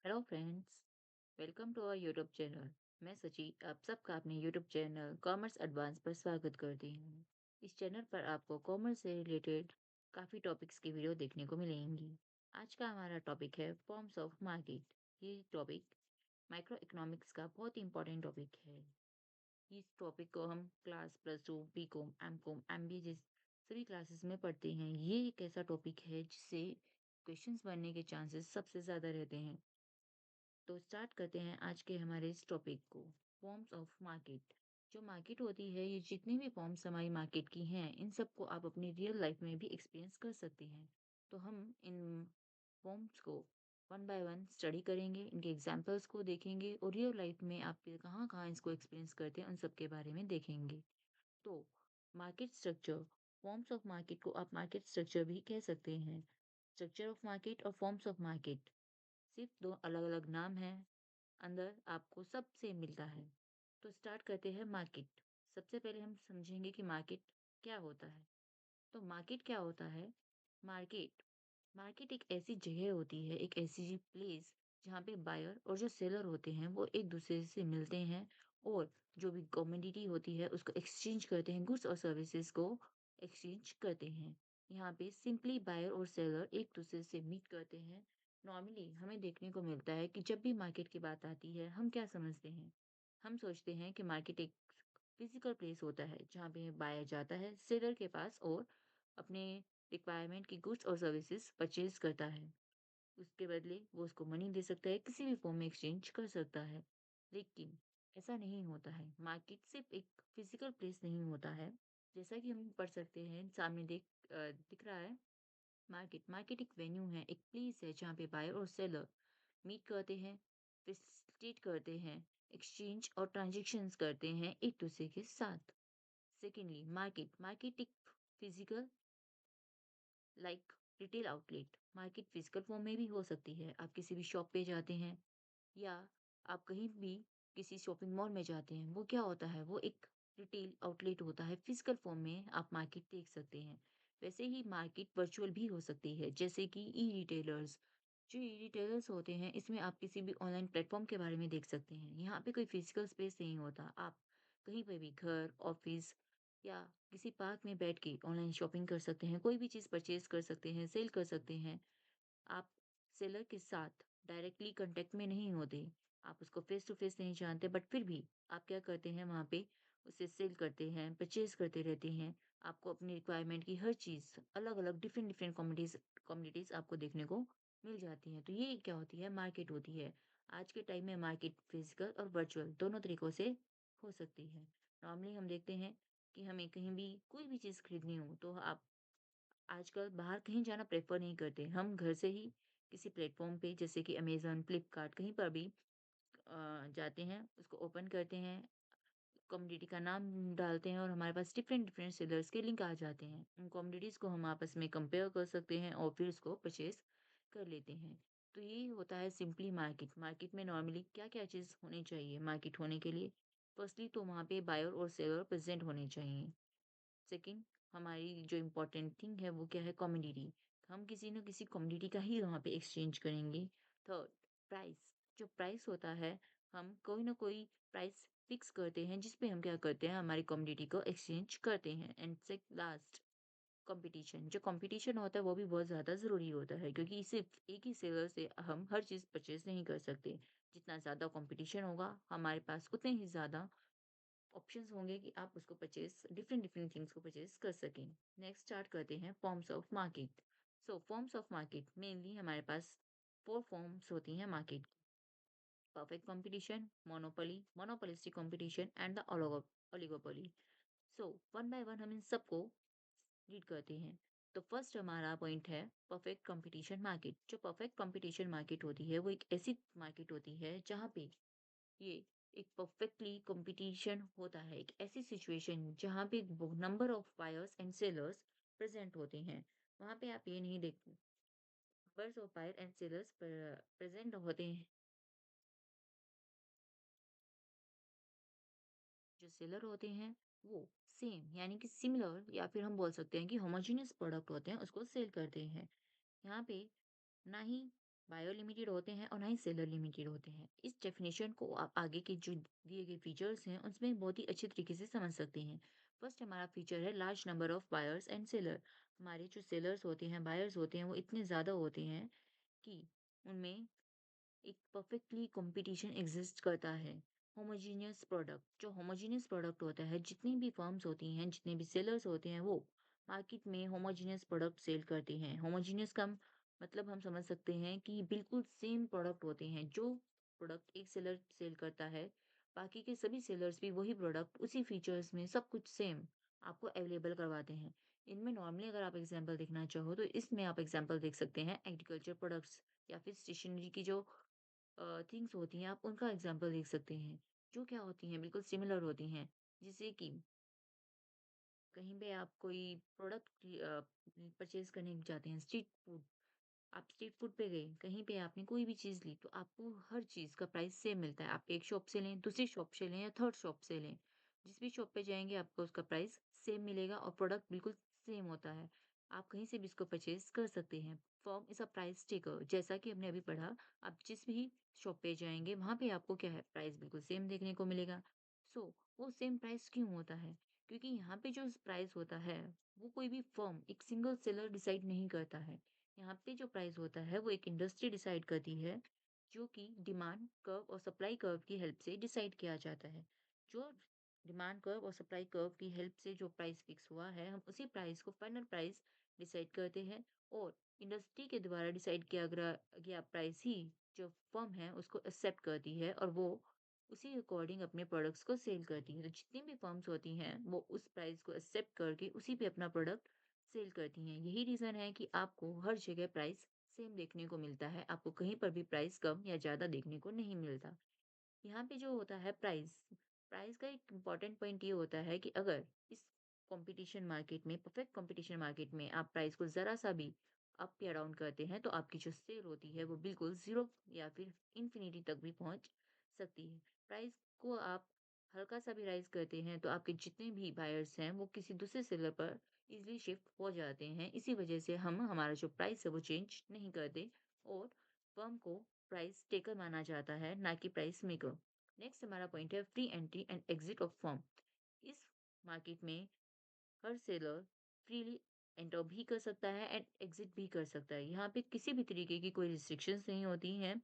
Hello friends, welcome to our YouTube channel. मैं सची आप सबका अपने यूट्यूब चैनल कॉमर्स एडवांस पर स्वागत करती हूँ। इस चैनल पर आपको कॉमर्स से रिलेटेड काफ़ी टॉपिक्स की वीडियो देखने को मिलेंगी। आज का हमारा टॉपिक है फॉर्म्स ऑफ मार्केट। ये टॉपिक माइक्रो इकोनॉमिक्स का बहुत ही इंपॉर्टेंट टॉपिक है। इस टॉपिक को हम क्लास +2 बीकॉम एमकॉम एमबीए जैसे सभी क्लासेस में पढ़ते हैं। ये एक ऐसा टॉपिक है जिससे क्वेश्चंस बनने के चांसेस सबसे ज़्यादा रहते हैं। तो स्टार्ट करते हैं आज के हमारे इस टॉपिक को। Forms of market. जो मार्केट होती है, ये जितनी भी फॉर्म्स हमारी मार्केट की हैं, इन सबको आप अपनी रियल लाइफ में भी एक्सपीरियंस कर सकते हैं। तो हम इन फॉर्म्स को वन बाय वन स्टडी करेंगे, इनके एग्जांपल्स को देखेंगे और रियल लाइफ में आप कहाँ कहाँ इसको एक्सपीरियंस करते हैं उन सब के बारे में देखेंगे। तो market structure. Forms of market को आप मार्केट स्ट्रक्चर भी कह सकते हैं। स्ट्रक्चर ऑफ मार्केट और फॉर्म्स ऑफ मार्केट सिर्फ दो अलग अलग नाम हैं, अंदर आपको सबसे मिलता है। तो स्टार्ट करते हैं मार्केट। सबसे पहले हम समझेंगे कि मार्केट क्या होता है। तो मार्केट क्या होता है? मार्केट मार्केट एक ऐसी जगह होती है, एक ऐसी प्लेस जहाँ पे बायर और जो सेलर होते हैं वो एक दूसरे से मिलते हैं और जो भी कमोडिटी होती है उसको एक्सचेंज करते हैं, गुड्स और सर्विसेज को एक्सचेंज करते हैं। यहाँ पे सिंपली बायर और सेलर एक दूसरे से मीट करते हैं। नॉर्मली हमें देखने को मिलता है कि जब भी मार्केट की बात आती है हम क्या समझते हैं? हम सोचते हैं कि मार्केट एक फिजिकल प्लेस होता है जहाँ पे बायर जाता है सेलर के पास और अपने रिक्वायरमेंट की गुड्स और सर्विसेज परचेज करता है। उसके बदले वो उसको मनी दे सकता है, किसी भी फॉर्म में एक्सचेंज कर सकता है। लेकिन ऐसा नहीं होता है। मार्केट सिर्फ एक फिजिकल प्लेस नहीं होता है। जैसा कि हम पढ़ सकते हैं सामने दिख रहा है। मार्केट मार्केट एक वेन्यू है, एक प्लेस है जहाँ पे बायर और सेलर मीट करते हैं, फैसिलिटेट करते हैं, एक्सचेंज और ट्रांजैक्शंस करते हैं एक दूसरे के साथ। सेकेंडली मार्केट मार्केट एक physical like retail outlet. Market physical form में भी हो सकती है। आप किसी भी शॉप पे जाते हैं या आप कहीं भी किसी शॉपिंग मॉल में जाते हैं, वो क्या होता है? वो एक रिटेल आउटलेट होता है। फिजिकल फॉर्म में आप मार्केट देख सकते हैं। वैसे ही मार्केट वर्चुअल भी हो सकती है, जैसे कि ई रिटेलर्स। जो ई रिटेलर्स होते हैं, इसमें आप किसी भी ऑनलाइन प्लेटफॉर्म के बारे में देख सकते हैं। यहाँ पे कोई फिजिकल स्पेस नहीं होता। आप कहीं पे भी घर, ऑफिस या किसी पार्क में बैठ के ऑनलाइन शॉपिंग कर सकते हैं, कोई भी चीज़ परचेज़ कर सकते हैं, सेल कर सकते हैं। आप सेलर के साथ डायरेक्टली कॉन्टैक्ट में नहीं होते, आप उसको फेस टू फेस नहीं जानते, बट फिर भी आप क्या करते हैं वहाँ पे उसे सेल करते हैं, परचेज़ करते रहते हैं। आपको अपनी रिक्वायरमेंट की हर चीज़ अलग-अलग डिफरेंट-डिफरेंट कमोडिटीज़ आपको देखने को मिल जाती हैं। तो ये क्या होती है? मार्केट होती है। आज के टाइम में मार्केट फिज़िकल और वर्चुअल दोनों तरीकों से हो सकती है। नॉर्मली हम देखते हैं कि हमें कहीं भी कोई भी चीज़ खरीदनी हो तो आप आजकल बाहर कहीं जाना प्रेफ़र नहीं करते। हम घर से ही किसी प्लेटफ़ॉर्म पे जैसे कि अमेज़न, फ्लिपकार्ट कहीं पर भी जाते हैं, उसको ओपन करते हैं, कमोडिटी का नाम डालते हैं और हमारे पास डिफ़रेंट डिफ़रेंट सेलर्स के लिंक आ जाते हैं। उन कमोडिटीज़ को हम आपस में कंपेयर कर सकते हैं और फिर उसको परचेज़ कर लेते हैं। तो यही होता है सिंपली मार्केट। मार्केट में नॉर्मली क्या-क्या चीज़ होनी चाहिए मार्केट होने के लिए? फर्स्टली तो वहाँ पे बायर और सेलर प्रेज़ेंट होने चाहिए। सेकंड, हमारी जो इम्पोर्टेंट थिंग है वो क्या है? कमोडिटी। हम किसी न किसी कमोडिटी का ही वहाँ पे एक्सचेंज करेंगे। Third, price. जो प्राइस होता है, हम कोई ना कोई प्राइस फिक्स करते हैं जिस पे हम क्या करते हैं हमारी कमोडिटी को एक्सचेंज करते हैं। एंड सेक लास्ट, कंपटीशन। जो कंपटीशन होता है वो भी बहुत ज़्यादा ज़रूरी होता है क्योंकि सिर्फ एक ही सेलर से हम हर चीज़ परचेज़ नहीं कर सकते। जितना ज़्यादा कंपटीशन होगा हमारे पास उतने ही ज़्यादा ऑप्शंस होंगे कि आप उसको परचेज डिफरेंट डिफरेंट थिंग्स को परचेज कर सकें। नेक्स्ट स्टार्ट करते हैं forms of market. So forms of market mainly हमारे पास 4 फॉर्म्स होती हैं मार्केट की। Perfect competition, monopoly, monopolistic competition and the oligopoly. So one by one हम इन सबको रीड करते हैं। तो फर्स्ट हमारा पॉइंट है परफेक्ट कंपटीशन मार्केट। जो परफेक्ट कंपटीशन मार्केट होती है वो एक ऐसी मार्केट होती है जहाँ पे ये एक परफेक्टली कंपटीशन होता है, एक ऐसी सिचुएशन जहाँ पे number of buyers and sellers present होते हैं। वहां पे आप ये नहीं देखते numbers of buyer and sellers present होते हैं। जो सेलर होते हैं वो सेम यानी कि सिमिलर या फिर हम बोल सकते हैं कि होमोजेनियस प्रोडक्ट होते हैं उसको सेल करते हैं। यहाँ पे ना ही बायर लिमिटेड होते हैं और ना ही सेलर लिमिटेड होते हैं। इस डेफिनेशन को आप आगे के जो दिए गए फीचर्स हैं उनमें बहुत ही अच्छे तरीके से समझ सकते हैं। फर्स्ट हमारा फीचर है large number of buyers and seller. हमारे जो सेलर्स होते हैं, बायर्स होते हैं, वो इतने ज़्यादा होते हैं कि उनमें एक परफेक्टली कंपटीशन एग्जिस्ट करता है। होमोजीनियस प्रोडक्ट, जो होमोजीनियस प्रोडक्ट होता है, जितनी भी फर्म्स होती हैं, जितने भी सेलर्स होते हैं, वो मार्केट में होमोजीनियस प्रोडक्ट सेल करते हैं। होमोजीनियस का मतलब हम समझ सकते हैं कि बिल्कुल सेम प्रोडक्ट होते हैं। जो प्रोडक्ट एक सेलर सेल करता है, बाकी के सभी सेलर्स भी वही प्रोडक्ट उसी फीचर्स में सब कुछ सेम आपको अवेलेबल करवाते हैं। इनमें नॉर्मली अगर आप एग्जांपल देखना चाहो तो इसमें आप एग्जांपल देख सकते हैं एग्रीकल्चर प्रोडक्ट्स या फिर स्टेशनरी की जो थिंग्स होती हैं, आप उनका एग्जाम्पल देख सकते हैं, जो क्या होती हैं, बिल्कुल सिमिलर होती हैं। जैसे कि कहीं पे आप कोई प्रोडक्ट परचेज़ करने जाते हैं, स्ट्रीट फूड, आप स्ट्रीट फूड पे गए, कहीं पे आपने कोई भी चीज़ ली, तो आपको हर चीज़ का प्राइस सेम मिलता है। आप एक शॉप से लें, दूसरी शॉप से लें या थर्ड शॉप से लें, जिस भी शॉप पे जाएँगे आपको उसका प्राइस सेम मिलेगा और प्रोडक्ट बिल्कुल सेम होता है। आप कहीं से भी इसको परचेज़ कर सकते हैं। Firm is a price taker, जैसा कि हमने अभी पढ़ा, आप जिस भी शॉप पे जाएँगे, वहाँ पे आपको क्या है, प्राइस बिल्कुल सेम देखने को मिलेगा। सो वो सेम प्राइस क्यों होता है? क्योंकि यहाँ पे जो प्राइस होता है, वो कोई भी फर्म, एक सिंगल सेलर डिसाइड नहीं करता है। यहाँ पे जो प्राइस होता है वो एक इंडस्ट्री डिसाइड करती है, जो कि डिमांड कर्व और सप्लाई कर्व की हेल्प से डिसाइड किया जाता है। जो डिमांड कर्व और सप्लाई कर्व की हेल्प से जो प्राइस फिक्स हुआ है, हम उसी प्राइस को फाइनल प्राइस डिसाइड करते हैं और इंडस्ट्री के द्वारा डिसाइड किया गया प्राइस ही जो फर्म है उसको एक्सेप्ट करती है और वो उसी अकॉर्डिंग अपने प्रोडक्ट्स को सेल करती है। तो जितनी भी फर्म्स होती हैं वो उस प्राइस को एक्सेप्ट करके उसी पे अपना प्रोडक्ट सेल करती हैं। यही रीज़न है कि आपको हर जगह प्राइस सेम देखने को मिलता है। आपको कहीं पर भी प्राइस कम या ज़्यादा देखने को नहीं मिलता। यहाँ पे जो होता है प्राइस, प्राइस का एक इम्पोर्टेंट पॉइंट ये होता है कि अगर इस कंपटीशन मार्केट में, परफेक्ट कंपटीशन मार्केट में आप प्राइस को ज़रा-सा भी अप या डाउन करते हैं, तो आपकी जो सेल होती है वो बिल्कुल ज़ीरो या फिर इन्फिनिटी तक भी पहुँच सकती है। प्राइस को आप हल्का-सा भी राइज़ करते हैं, तो आपके जितने भी बायर्स हैं, वो किसी दूसरे सेलर पर ईज़िली शिफ्ट हो जाते हैं। इसी वजह से हम हमारा जो प्राइस है वो चेंज नहीं करते और फर्म को प्राइस टेकर माना जाता है, ना कि प्राइस मेकर। नेक्स्ट हमारा पॉइंट है free entry and exit of firm. इस मार्केट में हर सेलर फ्रीली एंटर भी कर सकता है एंड एग्जिट भी कर सकता है। यहाँ पे किसी भी तरीके की कोई रिस्ट्रिक्शंस नहीं होती हैं।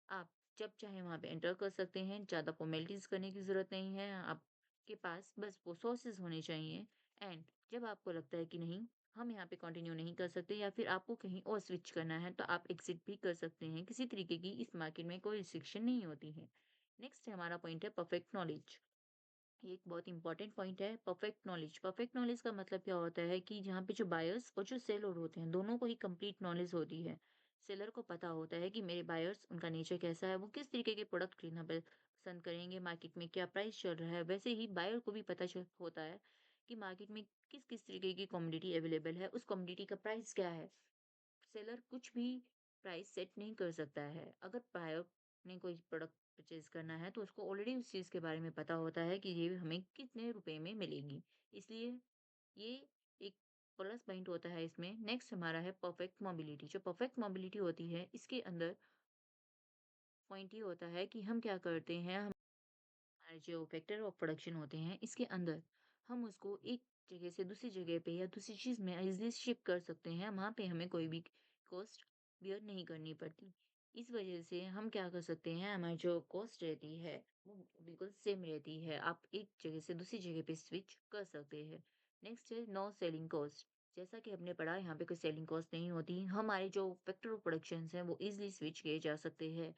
आप जब चाहे वहाँ पे एंटर कर सकते हैं, ज़्यादा फॉर्मेलिटीज़ करने की ज़रूरत नहीं है, आपके पास बस वो सोर्सेज़ होने चाहिए एंड जब आपको लगता है कि नहीं, हम यहाँ पे कंटिन्यू नहीं कर सकते या फिर आपको कहीं और स्विच करना है, तो आप एग्ज़िट भी कर सकते हैं। किसी तरीके की इस मार्केट में कोई रिस्ट्रिक्शन नहीं होती है। नेक्स्ट हमारा पॉइंट है परफेक्ट नॉलेज। ये एक बहुत इंपॉर्टेंट पॉइंट है परफेक्ट नॉलेज। परफेक्ट नॉलेज का मतलब क्या होता है कि जहाँ पे जो बायर्स और जो सेलर होते हैं दोनों को ही कंप्लीट नॉलेज होती है। सेलर को पता होता है कि मेरे बायर्स उनका नेचर कैसा है, वो किस तरीके के प्रोडक्ट खरीदना पसंद करेंगे, मार्केट में क्या प्राइस चल रहा है। वैसे ही बायर को भी पता होता है कि मार्केट में किस किस तरीके की कमोडिटी अवेलेबल है, उस कमोडिटी का प्राइस क्या है। सेलर कुछ भी प्राइस सेट नहीं कर सकता है। अगर बायर ने कोई प्रोडक्ट परचेज़ करना है, तो उसको ऑलरेडी उस चीज़ के बारे में पता होता है कि ये हमें कितने रुपए में मिलेगी। इसलिए ये एक प्लस पॉइंट होता है इसमें। नेक्स्ट हमारा है परफेक्ट मोबिलिटी। जो परफेक्ट मोबिलिटी होती है, इसके अंदर पॉइंट ये होता है कि हम क्या करते हैं, हमारे जो फैक्टर ऑफ प्रोडक्शन होते हैं, इसके अंदर हम उसको एक जगह से दूसरी जगह पे या दूसरी चीज़ में ईज़िली शिप कर सकते हैं। वहाँ पे हमें कोई भी कॉस्ट बियर नहीं करनी पड़ती। इस वजह से हम क्या कर सकते हैं, हमारी जो कॉस्ट रहती है, वो बिल्कुल सेम रहती है। आप एक जगह से दूसरी जगह पे स्विच कर सकते हैं। नेक्स्ट है नो सेलिंग कॉस्ट। जैसा कि हमने पढ़ा, यहाँ पे कोई सेलिंग कॉस्ट नहीं होती। हमारे जो फैक्टर ऑफ प्रोडक्शंस हैं, वो ईज़िली स्विच किए जा सकते हैं।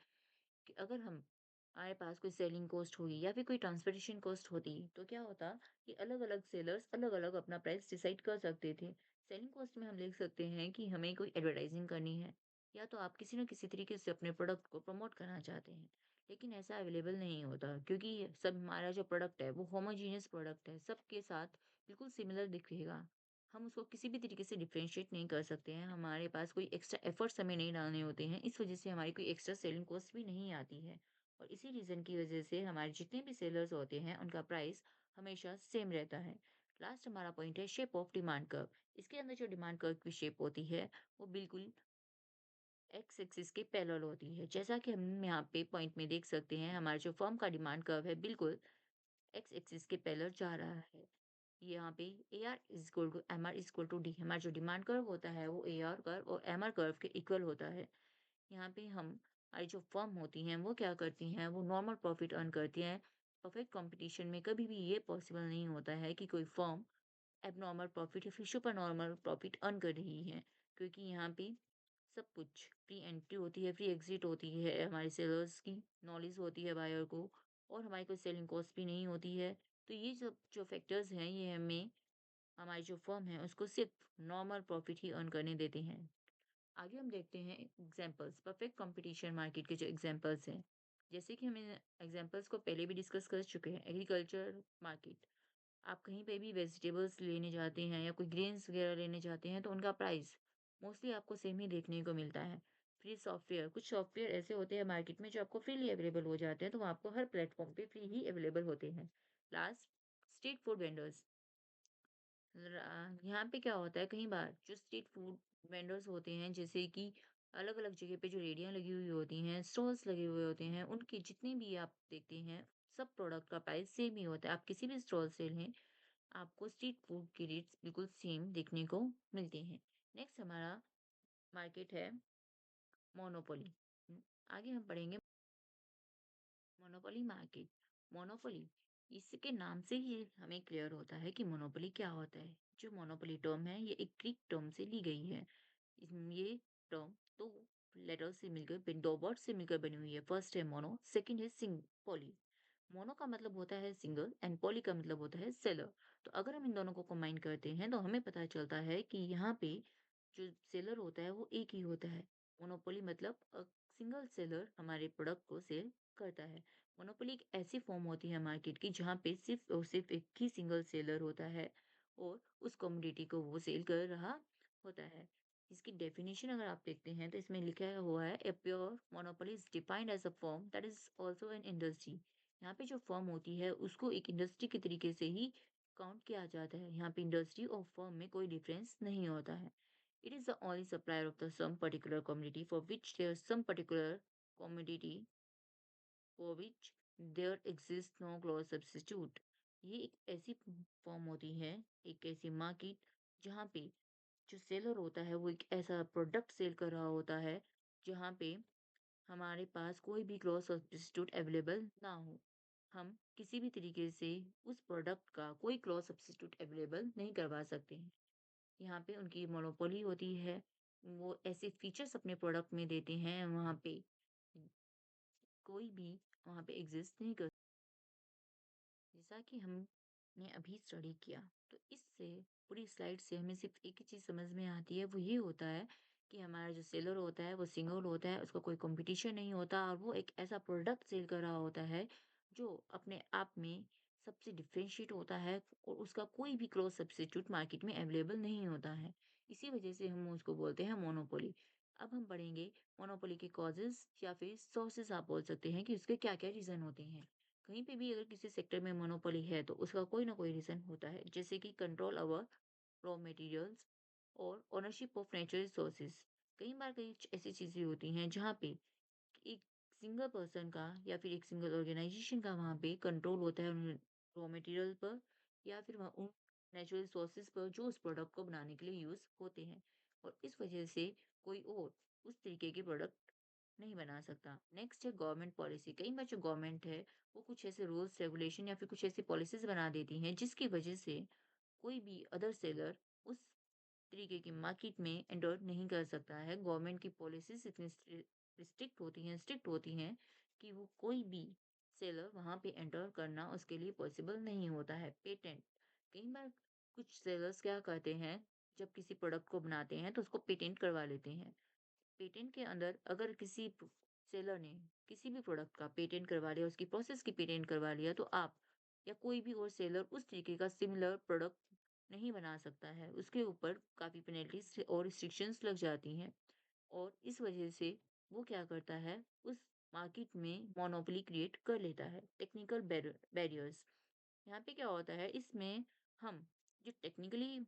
कि अगर हमारे पास कोई सेलिंग कॉस्ट होगी या फिर कोई ट्रांसपोर्टेशन कॉस्ट होती, तो क्या होता कि अलग-अलग सेलर्स अलग-अलग अपना प्राइस डिसाइड कर सकते थे। सेलिंग कॉस्ट में हम लिख सकते हैं कि हमें कोई एडवर्टाइजिंग करनी है या तो आप किसी न किसी तरीके से अपने प्रोडक्ट को प्रमोट करना चाहते हैं। लेकिन ऐसा अवेलेबल नहीं होता क्योंकि सब हमारा जो प्रोडक्ट है वो होमोजेनियस प्रोडक्ट है, सबके साथ बिल्कुल सिमिलर दिखेगा। हम उसको किसी भी तरीके से डिफरेंशिएट नहीं कर सकते हैं, हमारे पास कोई एक्स्ट्रा एफर्ट्स हमें नहीं डालने होते हैं, इस वजह से हमारी कोई एक्स्ट्रा सेलिंग कॉस्ट भी नहीं आती है। और इसी रीज़न की वजह से हमारे जितने भी सेलर्स होते हैं, उनका प्राइस हमेशा सेम रहता है। लास्ट हमारा पॉइंट है शेप ऑफ डिमांड कर्व। इसके अंदर जो डिमांड कर्व की शेप होती है, वो बिल्कुल एक्स एक्सिस के पैरेलल होती है। जैसा कि हम यहाँ पे पॉइंट में देख सकते हैं, हमारे जो फर्म का डिमांड कर्व है बिल्कुल एक्स एक्सिस के पैरेलल जा रहा है। यहाँ पे A R is equal to M R is equal to D, हमारा जो डिमांड कर्व होता है वो ए आर कर्व और एम आर कर्व के इक्वल होता है। यहाँ पे हम हमारी जो फर्म होती हैं वो क्या करती हैं, वो नॉर्मल प्रॉफिट अर्न करती हैं। परफेक्ट कंपटीशन में कभी भी ये पॉसिबल नहीं होता है कि कोई फर्म एबनॉर्मल प्रॉफिट या फिर सुपर नॉर्मल प्रॉफिट अर्न कर रही है, क्योंकि यहाँ पे सब कुछ प्री एंट्री होती है, प्री एग्जिट होती है, हमारे सेलर्स की नॉलेज होती है बायर को, और हमारी कोई सेलिंग कॉस्ट भी नहीं होती है। तो ये सब जो फैक्टर्स हैं ये हमें हमारी जो फर्म है उसको सिर्फ नॉर्मल प्रॉफिट ही अर्न करने देते हैं। आगे हम देखते हैं एग्जांपल्स, परफेक्ट कंपटीशन मार्केट के जो एग्जांपल्स हैं। जैसे कि हम इन एग्जांपल्स को पहले भी डिस्कस कर चुके हैं। एग्रीकल्चर मार्केट, आप कहीं पे भी वेजिटेबल्स लेने जाते हैं या कोई ग्रेन्स वगैरह लेने जाते हैं तो उनका प्राइस मोस्टली आपको सेम ही देखने को मिलता है। फ्री सॉफ्टवेयर, कुछ सॉफ्टवेयर ऐसे होते हैं मार्केट में जो आपको फ्रीली अवेलेबल हो जाते हैं, तो वो आपको हर प्लेटफॉर्म पे फ्री ही अवेलेबल होते हैं। Last, street food vendors. यहाँ पे क्या होता है, कई बार जो स्ट्रीट फूड वेंडर्स होते हैं, जैसे कि अलग अलग जगह पे जो रेडियां लगी हुई होती हैं, स्टॉल्स लगे हुए होते हैं, उनके जितने भी आप देखते हैं सब प्रोडक्ट का प्राइस सेम ही होता है। आप किसी भी स्टॉल से लें, आपको स्ट्रीट फूड के रेट्स बिल्कुल सेम देखने को मिलते हैं। नेक्स्ट हमारा मार्केट है मोनोपोली। आगे हम पढ़ेंगे मोनोपोली मार्केट। मोनोपोली, इसके नाम से ही हमें क्लियर होता है कि मोनोपोली क्या होता है। जो मोनोपोली टर्म है ये एक ग्रीक टर्म से ली गई है। ये टर्म दो लेटर से मिलकर, दो वर्ड से मिलकर बनी हुई है। फर्स्ट है मोनो, सेकंड है सिंग पॉली। मोनो का मतलब होता है सिंगल एंड पॉली का मतलब होता है सेलर। तो अगर हम इन दोनों को कंबाइन करते हैं तो हमें पता चलता है कि यहाँ पे जो सेलर होता है वो एक ही होता है। मोनोपोली मतलब सिंगल सेलर हमारे प्रोडक्ट को सेल करता है। मोनोपोली एक ऐसी फॉर्म होती है मार्केट की जहाँ पे सिर्फ और सिर्फ एक ही सिंगल सेलर होता है और उस कमोडिटी को वो सेल कर रहा होता है। इसकी डेफिनेशन अगर आप देखते हैं तो इसमें लिखा हुआ है, a pure monopoly is defined as a firm that is also an industry. यहाँ पे जो फर्म होती है उसको एक इंडस्ट्री के तरीके से ही काउंट किया जाता है। यहाँ पे इंडस्ट्री और फर्म में कोई डिफरेंस नहीं होता है। It is the only supplier of the some particular community for which there some particular commodity for which there exists no close substitute। ये एक ऐसी फॉर्म होती है, एक ऐसी मार्केट जहाँ पे जो सेलर होता है वो एक ऐसा प्रोडक्ट सेल कर रहा होता है जहाँ पे हमारे पास कोई भी क्रॉस सब्स्टिट्यूट अवेलेबल ना हो। हम किसी भी तरीके से उस प्रोडक्ट का कोई क्रॉस सब्स्टिट्यूट अवेलेबल नहीं करवा सकते हैं। यहाँ पे उनकी मोनोपोली होती है। वो ऐसे फीचर्स अपने प्रोडक्ट में देते हैं वहाँ पे कोई भी वहाँ पे एग्जिस्ट नहीं कर। जैसा कि हमने अभी स्टडी किया, तो इससे पूरी स्लाइड से हमें सिर्फ एक ही चीज़ समझ में आती है, वो ये होता है कि हमारा जो सेलर होता है वो सिंगल होता है, उसका कोई कंपटीशन नहीं होता और वो एक ऐसा प्रोडक्ट सेल कर रहा होता है जो अपने आप में सबसे डिफरेंशिएट होता है और उसका कोई भी क्रॉस सब्स्टिट्यूट मार्केट में अवेलेबल नहीं होता है। इसी वजह से हम उसको बोलते हैं मोनोपोली। अब हम पढ़ेंगे मोनोपोली के कॉजेस या फिर सोर्सेस, आप बोल सकते हैं कि उसके क्या क्या रीजन होते हैं। कहीं पे भी अगर किसी सेक्टर में मोनोपोली है तो उसका कोई ना कोई रीजन होता है, जैसे कि कंट्रोल ओवर रॉ मटेरियल्स और ओनरशिप ऑफ नेचुरल रिसोर्सेज। कई बार कई ऐसी चीजें होती हैं जहाँ पे एक सिंगल पर्सन का या फिर एक सिंगल ऑर्गेनाइजेशन का वहाँ पे कंट्रोल होता है उन रॉ मटेरियल पर या फिर वहाँ उन नेचुरल रिसोर्सेज पर जो उस प्रोडक्ट को बनाने के लिए यूज होते हैं, और इस वजह से कोई और उस तरीके के प्रोडक्ट नहीं बना सकता। नेक्स्ट है गवर्नमेंट पॉलिसी। कई बार जो गवर्नमेंट है वो कुछ ऐसे रूल्स रेगुलेशन या फिर कुछ ऐसी पॉलिसीज बना देती हैं जिसकी वजह से कोई भी अदर सेलर उस तरीके की मार्केट में एंटर नहीं कर सकता है। गवर्नमेंट की पॉलिसीज इतनी स्ट्रिक्ट होती हैं कि वो कोई भी सेलर वहां पे एंटर करना उसके लिए पॉसिबल नहीं होता है। पेटेंट, कई बार कुछ सेलर्स क्या करते हैं, जब किसी प्रोडक्ट को बनाते हैं तो उसको पेटेंट करवा लेते हैं। पेटेंट के अंदर अगर किसी सेलर ने किसी भी प्रोडक्ट का पेटेंट करवा लिया, उसकी प्रोसेस की पेटेंट करवा लिया, तो आप या कोई भी और सेलर उस तरीके का सिमिलर प्रोडक्ट नहीं बना सकता है। उसके ऊपर काफी पेनल्टीज और रिस्ट्रिक्शंस लग जाती हैं, और इस वजह से वो क्या करता है, उस मार्केट में मोनोपोली क्रिएट कर लेता है। टेक्निकल बैरियर्स, यहाँ पे क्या होता है, इसमें हम जो टेक्निकली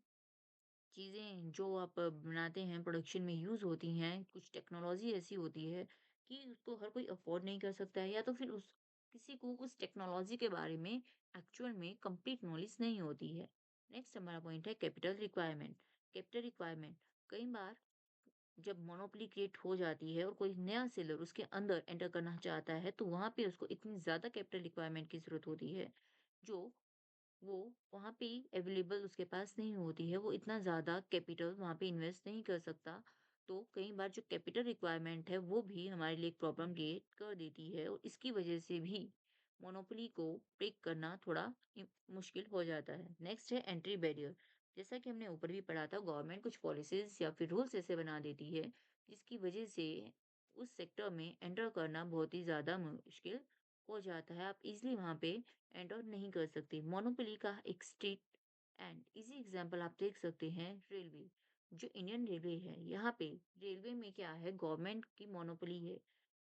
चीज़ें जो आप बनाते हैं, प्रोडक्शन में यूज़ होती हैं, कुछ टेक्नोलॉज़ी ऐसी होती है कि उसको हर कोई अफ़ोर्ड नहीं कर सकता है या तो फिर उस किसी को उस टेक्नोलॉज़ी के बारे में एक्चुअल में कंप्लीट नॉलेज नहीं होती है। नेक्स्ट हमारा पॉइंट है कैपिटल रिक्वायरमेंट। कैपिटल रिक्वायरमेंट कई बार जब मोनोपोली क्रिएट हो जाती है और कोई नया सेलर उसके अंदर एंटर करना चाहता है, तो वहाँ पे उसको इतनी ज़्यादा कैपिटल रिक्वायरमेंट की ज़रूरत होती है, जो वो वहाँ पे अवेलेबल उसके पास नहीं होती है, वो इतना ज़्यादा कैपिटल वहाँ पे इन्वेस्ट नहीं कर सकता। तो कई बार जो कैपिटल रिक्वायरमेंट है, वो भी हमारे लिए एक प्रॉब्लम क्रिएट कर देती है और इसकी वजह से भी मोनोपोली को ब्रेक करना थोड़ा मुश्किल हो जाता है। नेक्स्ट है एंट्री बैरियर। जैसा कि हमने ऊपर भी पढ़ा था, गवर्नमेंट कुछ पॉलिसीज या फिर रूल्स ऐसे बना देती है जिसकी वजह से उस सेक्टर में एंटर करना बहुत ही ज़्यादा मुश्किल हो जाता है। आप इजिली वहाँ पे एंटर नहीं कर सकते। मोनोपोली का एक स्ट्रीट एंड इजी एग्जांपल आप देख सकते हैं, रेलवे। जो इंडियन रेलवे है, यहाँ पे रेलवे में क्या है, गवर्नमेंट की मोनोपोली है।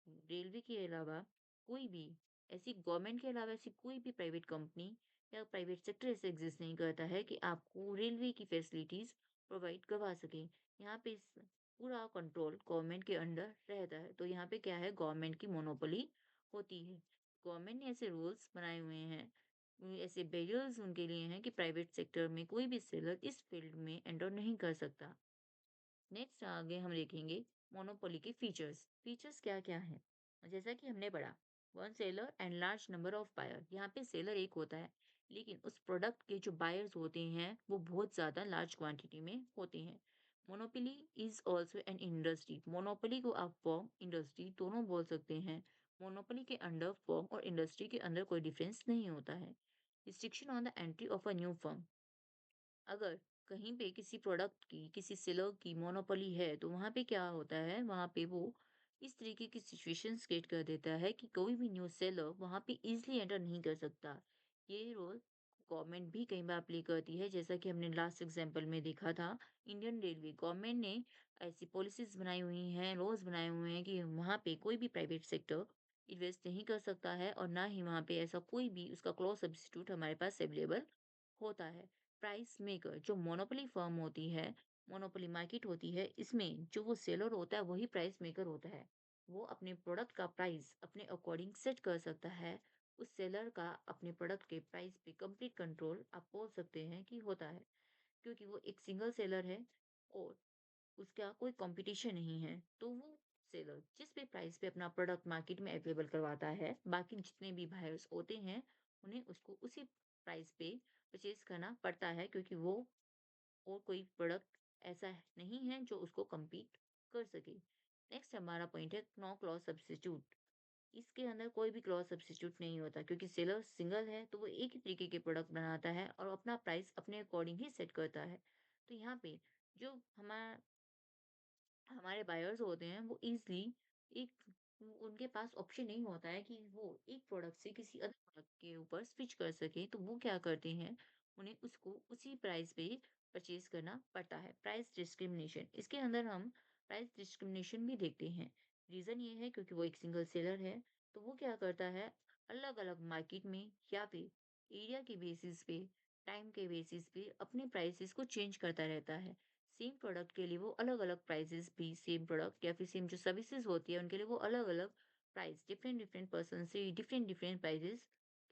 रेलवे के अलावा कोई भी ऐसी गवर्नमेंट के अलावा ऐसी कोई भी प्राइवेट कंपनी या प्राइवेट सेक्टर ऐसे एग्जिस्ट नहीं करता है कि आपको रेलवे की फैसिलिटीज प्रोवाइड करवा सके। यहाँ पे पूरा कंट्रोल गवर्नमेंट के अंडर रहता है। तो यहाँ पे क्या है, गवर्नमेंट की मोनोपोली होती है। गवर्नमेंट ने ऐसे रूल्स बनाए हुए हैं, ऐसे बैरियर्स उनके लिए हैं कि प्राइवेट सेक्टर में कोई भी सेलर इस फील्ड में एंटर नहीं कर सकता। नेक्स्ट आगे हम देखेंगे मोनोपोली के फीचर्स। फीचर्स क्या क्या हैं? जैसा कि हमने पढ़ा, one seller and large number of buyer. यहाँ पे सेलर एक होता है, लेकिन उस प्रोडक्ट के जो बायर्स होते हैं वो बहुत ज्यादा लार्ज क्वांटिटी में होते हैं। Monopoly is also an industry. Monopoly को आप फॉर्म इंडस्ट्री दोनों बोल सकते हैं। मोनोपोली के अंडर फॉर्म और इंडस्ट्री के अंदर कोई डिफरेंस नहीं होता है। Restriction on the entry of a new firm. अगर कहीं पे किसी प्रोडक्ट की, किसी सेलर की मोनोपोली है, तो वहाँ पे क्या होता है, वहाँ पे वो इस तरीके की सिचुएशंस क्रिएट कर देता है कि कोई भी न्यू सेलर वहाँ पे इज़िली एंटर नहीं कर सकता। ये रोल गवर्नमेंट भी कई बार प्ले करती है, जैसा कि हमने लास्ट एग्जांपल में देखा था, इंडियन रेलवे गवर्नमेंट ने ऐसी पॉलिसीज़ बनाई हुई हैं, लॉज़ बनाए हुए हैं कि वहाँ पे कोई भी प्राइवेट सेक्टर इन्वेस्ट नहीं कर सकता है और ना ही वहाँ पे ऐसा कोई भी उसका क्लॉज़ सब्स्टिट्यूट हमारे पास अवेलेबल होता है। प्राइस मेकर जो मोनोपोली फर्म होती है, मोनोपोली मार्केट होती है, इसमें जो वो सेलर होता है वही प्राइस मेकर होता है। वो अपने प्रोडक्ट का प्राइस अपने अकॉर्डिंग सेट कर सकता है। उस सेलर का अपने प्रोडक्ट के प्राइस पे कंप्लीट कंट्रोल आप बोल सकते हैं कि होता है, क्योंकि वो एक सिंगल सेलर है और उसका कोई कंपटीशन नहीं है। तो वो सेलर जिस भी प्राइस पे अपना प्रोडक्ट मार्केट में अवेलेबल करवाता है, बाकी जितने भी बायर्स होते हैं, उन्हें उसको उसी प्राइस पे परचेज़ करना पड़ता है, क्योंकि वो और कोई प्रोडक्ट ऐसा नहीं है जो उसको कम्पीट कर सके। नेक्स्ट हमारा पॉइंट है नो क्लॉज़ सब्स्टिट्यूट। इसके अंदर कोई भी क्लॉज़ सब्स्टिट्यूट नहीं होता, क्योंकि सेलर सिंगल है, तो वो एक ही तरीके के प्रोडक्ट बनाता है और अपना प्राइस अपने अकॉर्डिंग ही सेट करता है। तो यहाँ पे जो हमारे बायर्स होते हैं वो इज़िली एक उनके पास ऑप्शन नहीं होता है कि वो एक प्रोडक्ट से किसी अदर प्रोडक्ट के ऊपर स्विच कर सकें, तो वो क्या करते हैं, उन्हें उसको उसी प्राइस पे परचेज़ करना पड़ता है। प्राइस डिस्क्रिमिनेशन, इसके अंदर हम प्राइस डिस्क्रिमिनेशन भी देखते हैं। रीज़न ये है क्योंकि वो एक सिंगल सेलर है, तो वो क्या करता है, अलग-अलग मार्केट में या फिर एरिया के बेसिस पे, टाइम के बेसिस पे अपने प्राइसेज़ को चेंज करता रहता है। सेम प्रोडक्ट के लिए वो अलग-अलग प्राइसेज़ भी, सेम प्रोडक्ट या फिर सेम जो सर्विसेज़ होती है उनके लिए वो अलग-अलग प्राइस, डिफरेंट-डिफरेंट पर्सन से डिफरेंट-डिफरेंट प्राइसेज़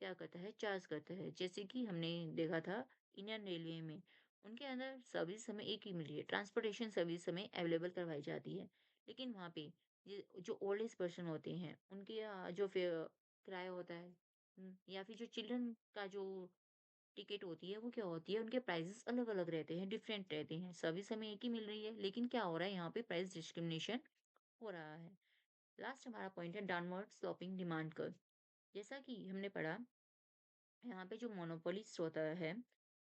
क्या करता है, चार्ज करता है। जैसे कि हमने देखा था इंडियन रेलवे में, उनके अंदर सर्विस हमें एक ही मिल रही है, ट्रांसपोर्टेशन सर्विस हमें अवेलेबल करवाई जाती है। लेकिन वहाँ पे ये जो ओल्ड एज पर्सन होते हैं, उनके जो किराया होता है, या फिर जो चिल्ड्रन का जो टिकट होती है, वो क्या होती है, उनके प्राइसेस अलग-अलग रहते हैं, डिफरेंट रहते हैं। सर्विस हमें एक ही मिल रही है, लेकिन क्या हो रहा है, यहाँ पे प्राइस डिस्क्रिमिनेशन हो रहा है। लास्ट हमारा पॉइंट है डाउनवर्ड स्लोपिंग डिमांड कर्व। जैसा कि हमने पढ़ा, यहाँ पे जो मोनोपोलिस्ट होता है,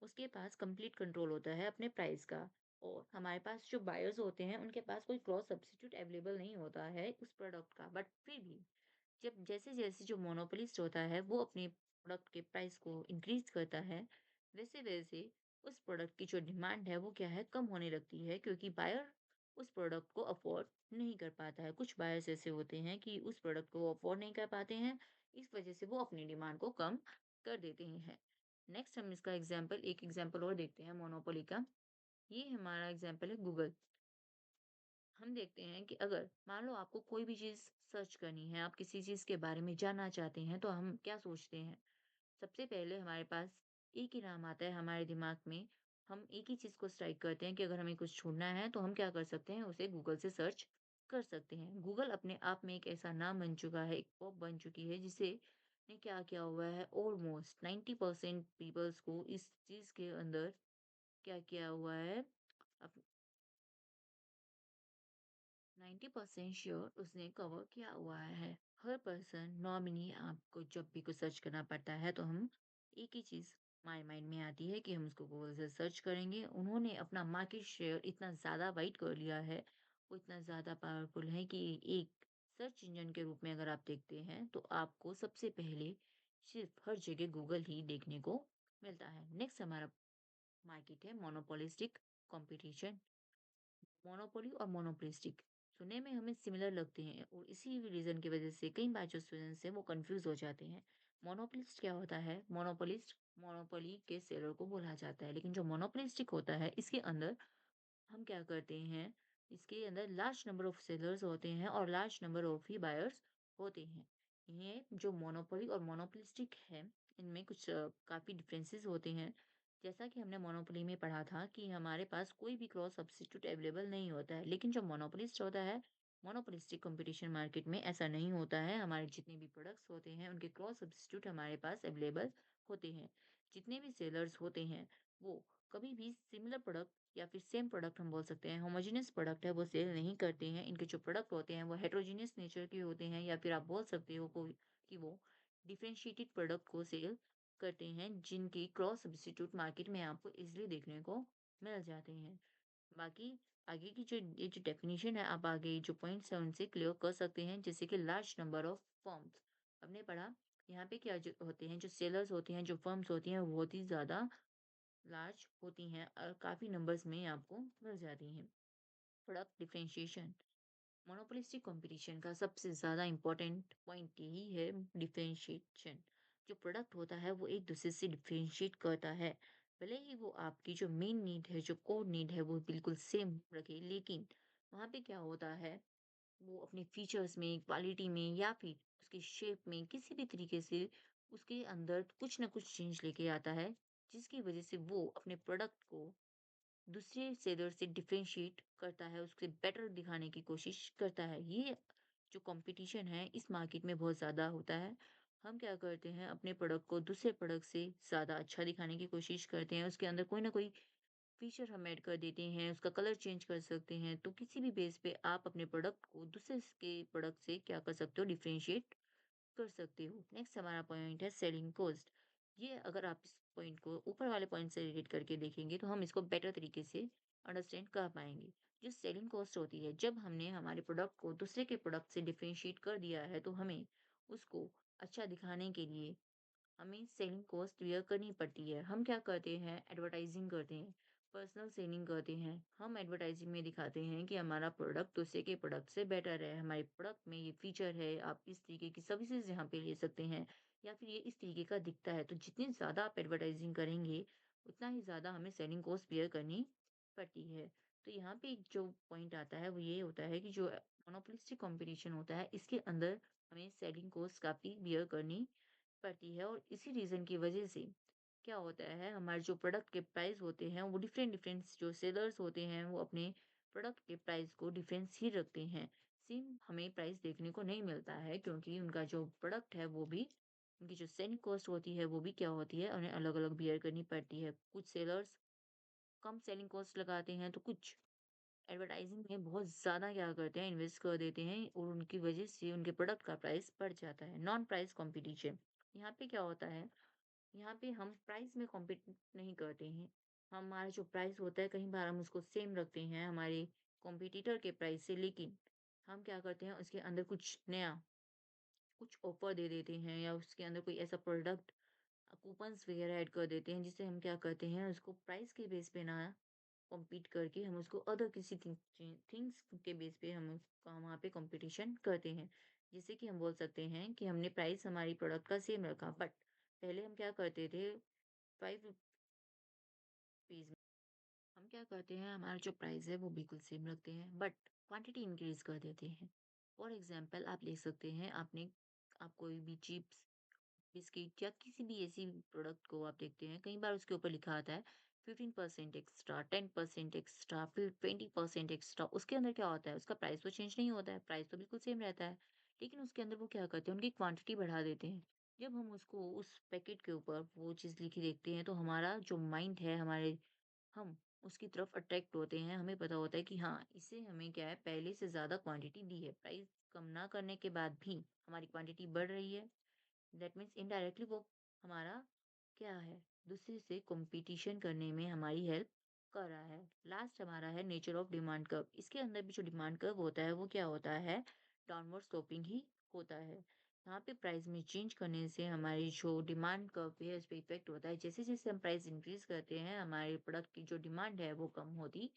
उसके पास कंप्लीट कंट्रोल होता है अपने प्राइस का, और हमारे पास जो बायर्स होते हैं, उनके पास कोई क्रॉस सब्स्टिट्यूट अवेलेबल नहीं होता है उस प्रोडक्ट का। बट फिर भी जब जैसे-जैसे जो मोनोपोलिस्ट होता है, वो अपने प्रोडक्ट के प्राइस को इंक्रीज़ करता है, वैसे-वैसे उस प्रोडक्ट की जो डिमांड है, वो क्या है, कम होने लगती है, क्योंकि बायर उस प्रोडक्ट को अफ़ोर्ड नहीं कर पाता है। कुछ बायर्स ऐसे होते हैं कि उस प्रोडक्ट को अफ़ोर्ड नहीं कर पाते हैं, इस वजह से वो अपनी डिमांड को कम कर देते हैं। नेक्स्ट हम इसका एक एग्ज़ाम्पल और देखते हैं मोनोपोली का। ये हमारा एग्जाम्पल है गूगल। हम देखते हैं कि अगर मान लो आपको कोई भी चीज़ सर्च करनी है, आप किसी चीज़ के बारे में जानना चाहते हैं, तो हम क्या सोचते हैं? सबसे पहले हमारे पास एक ही नाम आता है हमारे दिमाग में। हम एक ही चीज़ को स्ट्राइक करते हैं कि अगर हमें कुछ ढूँढना है, तो हम क्या कर सकते हैं, उसे गूगल से सर्च कर सकते हैं। गूगल अपने आप में एक ऐसा नाम बन चुका है, एक पॉप बन चुकी है, जिसे ने क्या किया हुआ है, ऑलमोस्ट 90% पीपल्स को इस चीज़ के अंदर क्या किया हुआ है, अप 90% श्योर उसने कवर किया हुआ है। हर पर्सन नॉर्मली आपको जब भी कुछ सर्च करना पड़ता है, तो हम एक ही चीज़ हमारे माइंड में आती है कि हम उसको गूगल से सर्च करेंगे। उन्होंने अपना मार्केट शेयर इतना ज़्यादा वाइड कर लिया है, वो इतना ज़्यादा पावरफुल है कि एक सर्च इंजन के रूप में अगर आप देखते हैं, तो आपको सबसे पहले सिर्फ़ हर जगह गूगल ही देखने को मिलता है। नेक्स्ट हमारा मार्केट है मोनोपोलिस्टिक कॉम्पिटिशन। मोनोपोली और मोनोपोलिस्टिक सुनने में हमें सिमिलर लगते हैं, और इसी रीजन की वजह से कई बार जो स्टूडेंट्स हैं वो कंफ्यूज हो जाते हैं। मोनोपोलिस्ट क्या होता है? मोनोपोलिस्ट मोनोपोली के सेलर को बोला जाता है, लेकिन जो मोनोपोलिस्टिक होता है इसके अंदर हम क्या करते हैं, इसके अंदर लार्ज नंबर ऑफ सेलर्स होते हैं और large number of he buyers होते हैं। ये जो मोनोपोली और मोनोपोलिस्टिक है, इनमें कुछ काफ़ी डिफरेंसेस होते हैं। जैसा कि हमने मोनोपोली में पढ़ा था कि हमारे पास कोई भी क्रॉस सब्स्टिट्यूट अवेलेबल नहीं होता है, लेकिन जो मोनोपोलिस्ट होता है, मोनोपोलिस्टिक कंपटीशन मार्केट में ऐसा नहीं होता है। हमारे जितने भी प्रोडक्ट्स होते हैं, उनके क्रॉस सब्स्टिट्यूट हमारे पास अवेलेबल होते हैं। जितने भी सेलर्स होते हैं, वो कभी भी सिमिलर प्रोडक्ट या फिर सेम प्रोडक्ट हम बोल सकते हैं, होमोजेनियस प्रोडक्ट है, वो सेल नहीं करते हैं। इनके जो प्रोडक्ट होते हैं वो हेटेरोजेनियस नेचर के होते हैं, या फिर आप बोल सकते हो कोई कि वो डिफरेंशिएटेड प्रोडक्ट को सेल करते हैं, जिनकी क्रॉस सब्स्टिट्यूट मार्केट में आपको इजीली देखने को मिल जाते हैं। बाकी आगे की जो ये जो डेफिनेशन है, आप आगे जो पॉइंट्स है उनसे क्लियर कर सकते हैं, जैसे कि लार्ज नंबर ऑफ फर्म्स। हमने पढ़ा यहाँ पे क्या जो होते हैं, जो सेलर्स होते हैं, जो फर्म्स होती हैं, वो बहुत ही ज्यादा लार्ज होती हैं और काफ़ी नंबर्स में आपको मिल जाती हैं। प्रोडक्ट डिफरेंशिएशन, मोनोपोलिस्टिक कंपटीशन का सबसे ज़्यादा इम्पोर्टेंट पॉइंट यही है, डिफरेंशिएशन। जो प्रोडक्ट होता है वो एक दूसरे से डिफरेंशिएट करता है। भले ही वो आपकी जो मेन नीड है, जो कोर नीड है, वो बिल्कुल सेम रखे, लेकिन वहाँ पे क्या होता है, वो अपने फीचर्स में, क्वालिटी में या फिर उसके शेप में किसी भी तरीके से उसके अंदर कुछ ना कुछ चेंज लेके आता है, जिसकी वजह से वो अपने प्रोडक्ट को दूसरे सेलर से डिफरेंशिएट करता है, उससे बेटर दिखाने की कोशिश करता है। ये जो कंपटीशन है इस मार्केट में बहुत ज़्यादा होता है। हम क्या करते हैं, अपने प्रोडक्ट को दूसरे प्रोडक्ट से ज़्यादा अच्छा दिखाने की कोशिश करते हैं। उसके अंदर कोई ना कोई फीचर हम ऐड कर देते हैं, उसका कलर चेंज कर सकते हैं। तो किसी भी बेस पे आप अपने प्रोडक्ट को दूसरे के प्रोडक्ट से क्या कर सकते हो, डिफरेंशिएट कर सकते हो। नेक्स्ट हमारा पॉइंट है सेलिंग कॉस्ट। ये अगर आप इस पॉइंट को ऊपर वाले पॉइंट से रिलेट करके देखेंगे, तो हम इसको बेटर तरीके से अंडरस्टैंड कर पाएँगे। जो सेलिंग कॉस्ट होती है, जब हमने हमारे प्रोडक्ट को दूसरे के प्रोडक्ट से डिफरेंशिएट कर दिया है, तो हमें उसको अच्छा दिखाने के लिए हमें सेलिंग कॉस्ट बियर करनी पड़ती है। हम क्या करते हैं, एडवर्टाइजिंग करते हैं, पर्सनल सेलिंग करते हैं। हम एडवर्टाइजिंग में दिखाते हैं कि हमारा प्रोडक्ट दूसरे के प्रोडक्ट से बेटर है, हमारे प्रोडक्ट में ये फीचर है, आप इस तरीके की सर्विसेज यहाँ पे ले सकते हैं, या फिर ये इस तरीके का दिखता है। तो जितनी ज़्यादा आप एडवर्टाइजिंग करेंगे, उतना ही ज़्यादा हमें सेलिंग कॉस्ट बियर करनी पड़ती है। तो यहाँ पे एक जो पॉइंट आता है वो ये होता है कि जो मोनोपोलिस्टिक कंपटीशन होता है, इसके अंदर हमें सेलिंग कॉस्ट काफ़ी बियर करनी पड़ती है, और इसी रीज़न की वज़ह से क्या होता है, हमारे जो प्रोडक्ट के प्राइस होते हैं वो डिफरेंट डिफरेंट जो सेलर्स होते हैं, वो अपने प्रोडक्ट के प्राइस को डिफरेंस ही रखते हैं। सेम हमें प्राइस देखने को नहीं मिलता है, क्योंकि उनका जो प्रोडक्ट है वो भी, उनकी जो सेलिंग कॉस्ट होती है वो भी क्या होती है, उन्हें अलग-अलग बियर करनी पड़ती है। कुछ सेलर्स कम सेलिंग कॉस्ट लगाते हैं, तो कुछ एडवर्टाइजिंग में बहुत ज़्यादा क्या करते हैं, इन्वेस्ट कर देते हैं, और उनकी वज़ह से उनके प्रोडक्ट का प्राइस बढ़ जाता है। नॉन प्राइस कॉम्पिटिशन, यहाँ पे क्या होता है, यहाँ पे हम प्राइस में कॉम्पीट नहीं करते हैं। हमारा जो प्राइस होता है, कई बार हम उसको सेम रखते हैं हमारे कॉम्पिटिटर के प्राइस से, लेकिन हम क्या करते हैं, उसके अंदर कुछ नया, कुछ ऑफर दे देते हैं, या उसके अंदर कोई ऐसा प्रोडक्ट कूपन्स वगैरह ऐड कर देते हैं, जिससे हम क्या करते हैं, उसको प्राइस के बेस पे ना कॉम्पीट करके हम उसको अदर किसी थिंग्स के बेस पे हम वहाँ पे कॉम्पिटिशन करते हैं। जैसे कि हम बोल सकते हैं कि हमने प्राइस हमारी प्रोडक्ट का सेम रखा, बट पहले हम क्या करते थे, 5 रुपीज़ क्या करते हैं, हमारा जो प्राइस है वो बिल्कुल सेम रखते हैं, बट क्वांटिटी इंक्रीज कर देते हैं। फॉर एग्जांपल आप ले सकते हैं, आप कोई भी चिप्स, बिस्किट या किसी भी ऐसी प्रोडक्ट को आप देखते हैं, कई बार उसके ऊपर लिखा आता है 15% एक्स्ट्रा, 10% एक्स्ट्रा, फिर 20% एक्स्ट्रा। उसके अंदर क्या होता है, उसका प्राइस तो चेंज नहीं होता है, प्राइस तो बिल्कुल सेम रहता है। लेकिन उसके अंदर वो क्या करते हैं, उनकी क्वांटिटी बढ़ा देते हैं। जब हम उसको उस पैकेट के ऊपर वो चीज़ लिखी देखते हैं, तो हमारा जो माइंड है, हम उसकी तरफ अट्रैक्ट होते हैं। हमें पता होता है कि हाँ, इसे हमें क्या है, पहले से ज़्यादा क्वांटिटी दी है। प्राइस कम ना करने के बाद भी हमारी क्वांटिटी बढ़ रही है। दैट मीन्स इनडायरेक्टली वो हमारा क्या है, दूसरे से कंपटीशन करने में हमारी हेल्प कर रहा है। लास्ट हमारा है नेचर ऑफ डिमांड कर्व। इसके अंदर भी जो डिमांड कर्व होता है वो क्या होता है, डाउनवर्ड स्लोपिंग ही होता है। यहाँ पे प्राइस में चेंज करने से हमारी जो डिमांड कर्व पे है उस पे इफेक्ट होता है। जैसे जैसे हम प्राइस इंक्रीज करते हैं, हमारे प्रोडक्ट की जो डिमांड है वो कम होती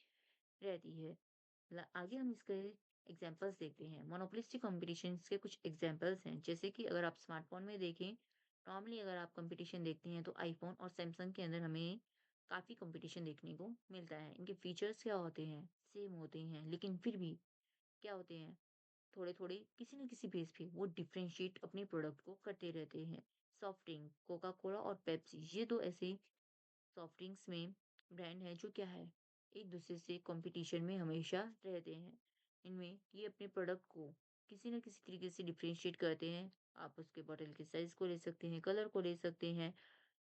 रहती है। आगे हम इसके एग्जांपल्स देखते हैं। मोनोपोलिस्टिक कॉम्पिटिशन्स के कुछ एग्जांपल्स हैं, जैसे कि अगर आप स्मार्टफोन में देखें, नॉर्मली अगर आप कंपटीशन देखते हैं तो आईफोन और सैमसंग के अंदर हमें काफ़ी कंपटीशन देखने को मिलता है। इनके फीचर्स क्या होते हैं, सेम होते हैं, लेकिन फिर भी क्या होते हैं, थोड़े-थोड़े किसी न किसी बेस पे वो डिफरेंशिएट अपने प्रोडक्ट को करते रहते हैं। सॉफ्ट ड्रिंक, कोका कोला और पेप्सी, ये 2 ऐसे सॉफ्ट ड्रिंक्स में ब्रांड है जो क्या है, एक दूसरे से कंपटीशन में हमेशा रहते हैं। इनमें ये अपने प्रोडक्ट को किसी न किसी तरीके से डिफरेंशिएट करते हैं। आप उसके बॉटल के साइज को ले सकते हैं, कलर को ले सकते हैं।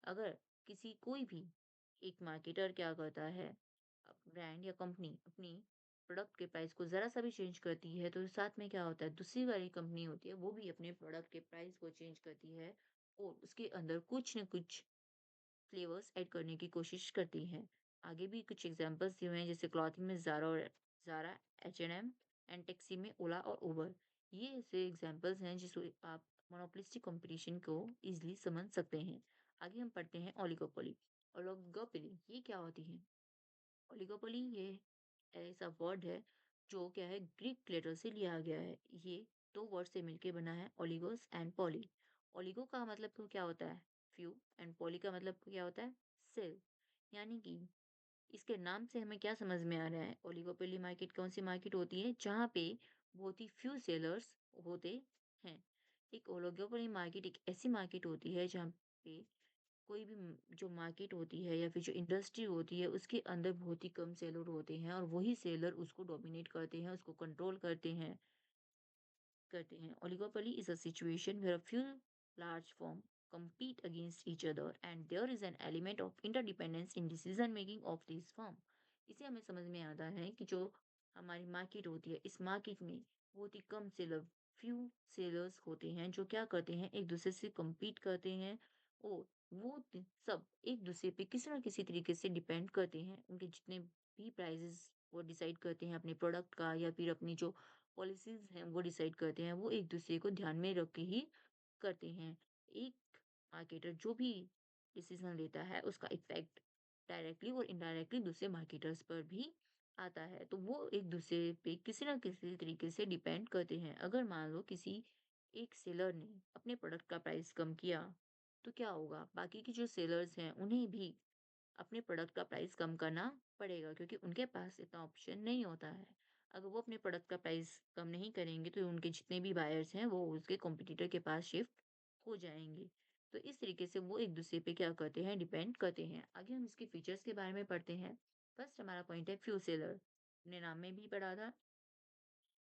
अगर किसी कोई भी एक मार्केटर क्या करता है, ब्रांड या कंपनी अपनी प्रोडक्ट के प्राइस को जरा सा भी चेंज करती है, तो साथ में क्या होता है, दूसरी वाली कंपनी होती है वो भी अपने प्रोडक्ट के प्राइस को चेंज करती है और उसके अंदर कुछ न कुछ फ्लेवर्स ऐड करने की कोशिश करती हैं। आगे भी कुछ एग्जांपल्स दिए हुए हैं, जैसे क्लॉथिंग में ज़ारा, एच एंड टैक्सी में ओला और उबर। ये ऐसे एग्जांपल्स हैं जिससे आप मोनोपोलिस्टिक कंपटीशन को इजीली समझ सकते हैं। आगे हम पढ़ते हैं ओलिगोपोली। ओलिगोपोली ये क्या होती है? ओलिगोपोली ये ऐसा वर्ड है जो क्या है, ग्रीक लेटर से लिया गया है। ये 2 वर्ड से मिलके बना है, ओलिगोस एंड पॉली। ओलिगो का मतलब तो क्या होता है, फ्यू, एंड पॉली का मतलब क्या होता है, सेल। यानी कि इसके नाम से हमें क्या समझ में आ रहा है, ओलिगोपोली मार्केट कौन सी मार्केट होती है, जहाँ पे बहुत ही फ्यू सेलर्स होते हैं। एक ओलिगोपोली मार्केट एक ऐसी मार्केट होती है जहाँ पे कोई भी जो मार्केट होती है या फिर जो इंडस्ट्री होती है, उसके अंदर बहुत ही कम सेलर होते हैं और वही सेलर उसको डोमिनेट करते हैं, उसको कंट्रोल करते हैं। Oligopoly is a situation where a few large firms compete against each other and there is an element of interdependence in decision making of these firm। इसे हमें समझ में आता है कि जो हमारी मार्केट होती है, इस मार्केट में बहुत ही कम सेलर, फ्यू सेलर्स होते हैं जो क्या करते हैं, एक दूसरे से compete करते हैं और सब एक दूसरे पे किसी ना किसी तरीके से डिपेंड करते हैं। उनके जितने भी प्राइजेस वो डिसाइड करते हैं अपने प्रोडक्ट का या फिर अपनी जो पॉलिसीज़ हैं वो डिसाइड करते हैं, वो एक-दूसरे को ध्यान में रख के ही करते हैं। एक मार्केटर जो भी डिसीज़न लेता है उसका इफ़ेक्ट डायरेक्टली और इनडायरेक्टली दूसरे मार्केटर्स पर भी आता है। तो वो एक-दूसरे पे किसी न किसी तरीके से डिपेंड करते हैं। अगर मान लो किसी एक सेलर ने अपने प्रोडक्ट का प्राइस कम किया, तो क्या होगा? बाकी के जो सेलर्स हैं उन्हें भी अपने प्रोडक्ट का प्राइस कम करना पड़ेगा, क्योंकि उनके पास इतना ऑप्शन नहीं होता है। अगर वो अपने प्रोडक्ट का प्राइस कम नहीं करेंगे तो उनके जितने भी बायर्स हैं वो उसके कॉम्पिटिटर के पास शिफ्ट हो जाएँगे। तो इस तरीके से वो एक-दूसरे पे क्या करते हैं, डिपेंड करते हैं। आगे हम इसके फीचर्स के बारे में पढ़ते हैं। फर्स्ट हमारा पॉइंट है फ्यू सेलर। हमने नाम में भी पढ़ा था।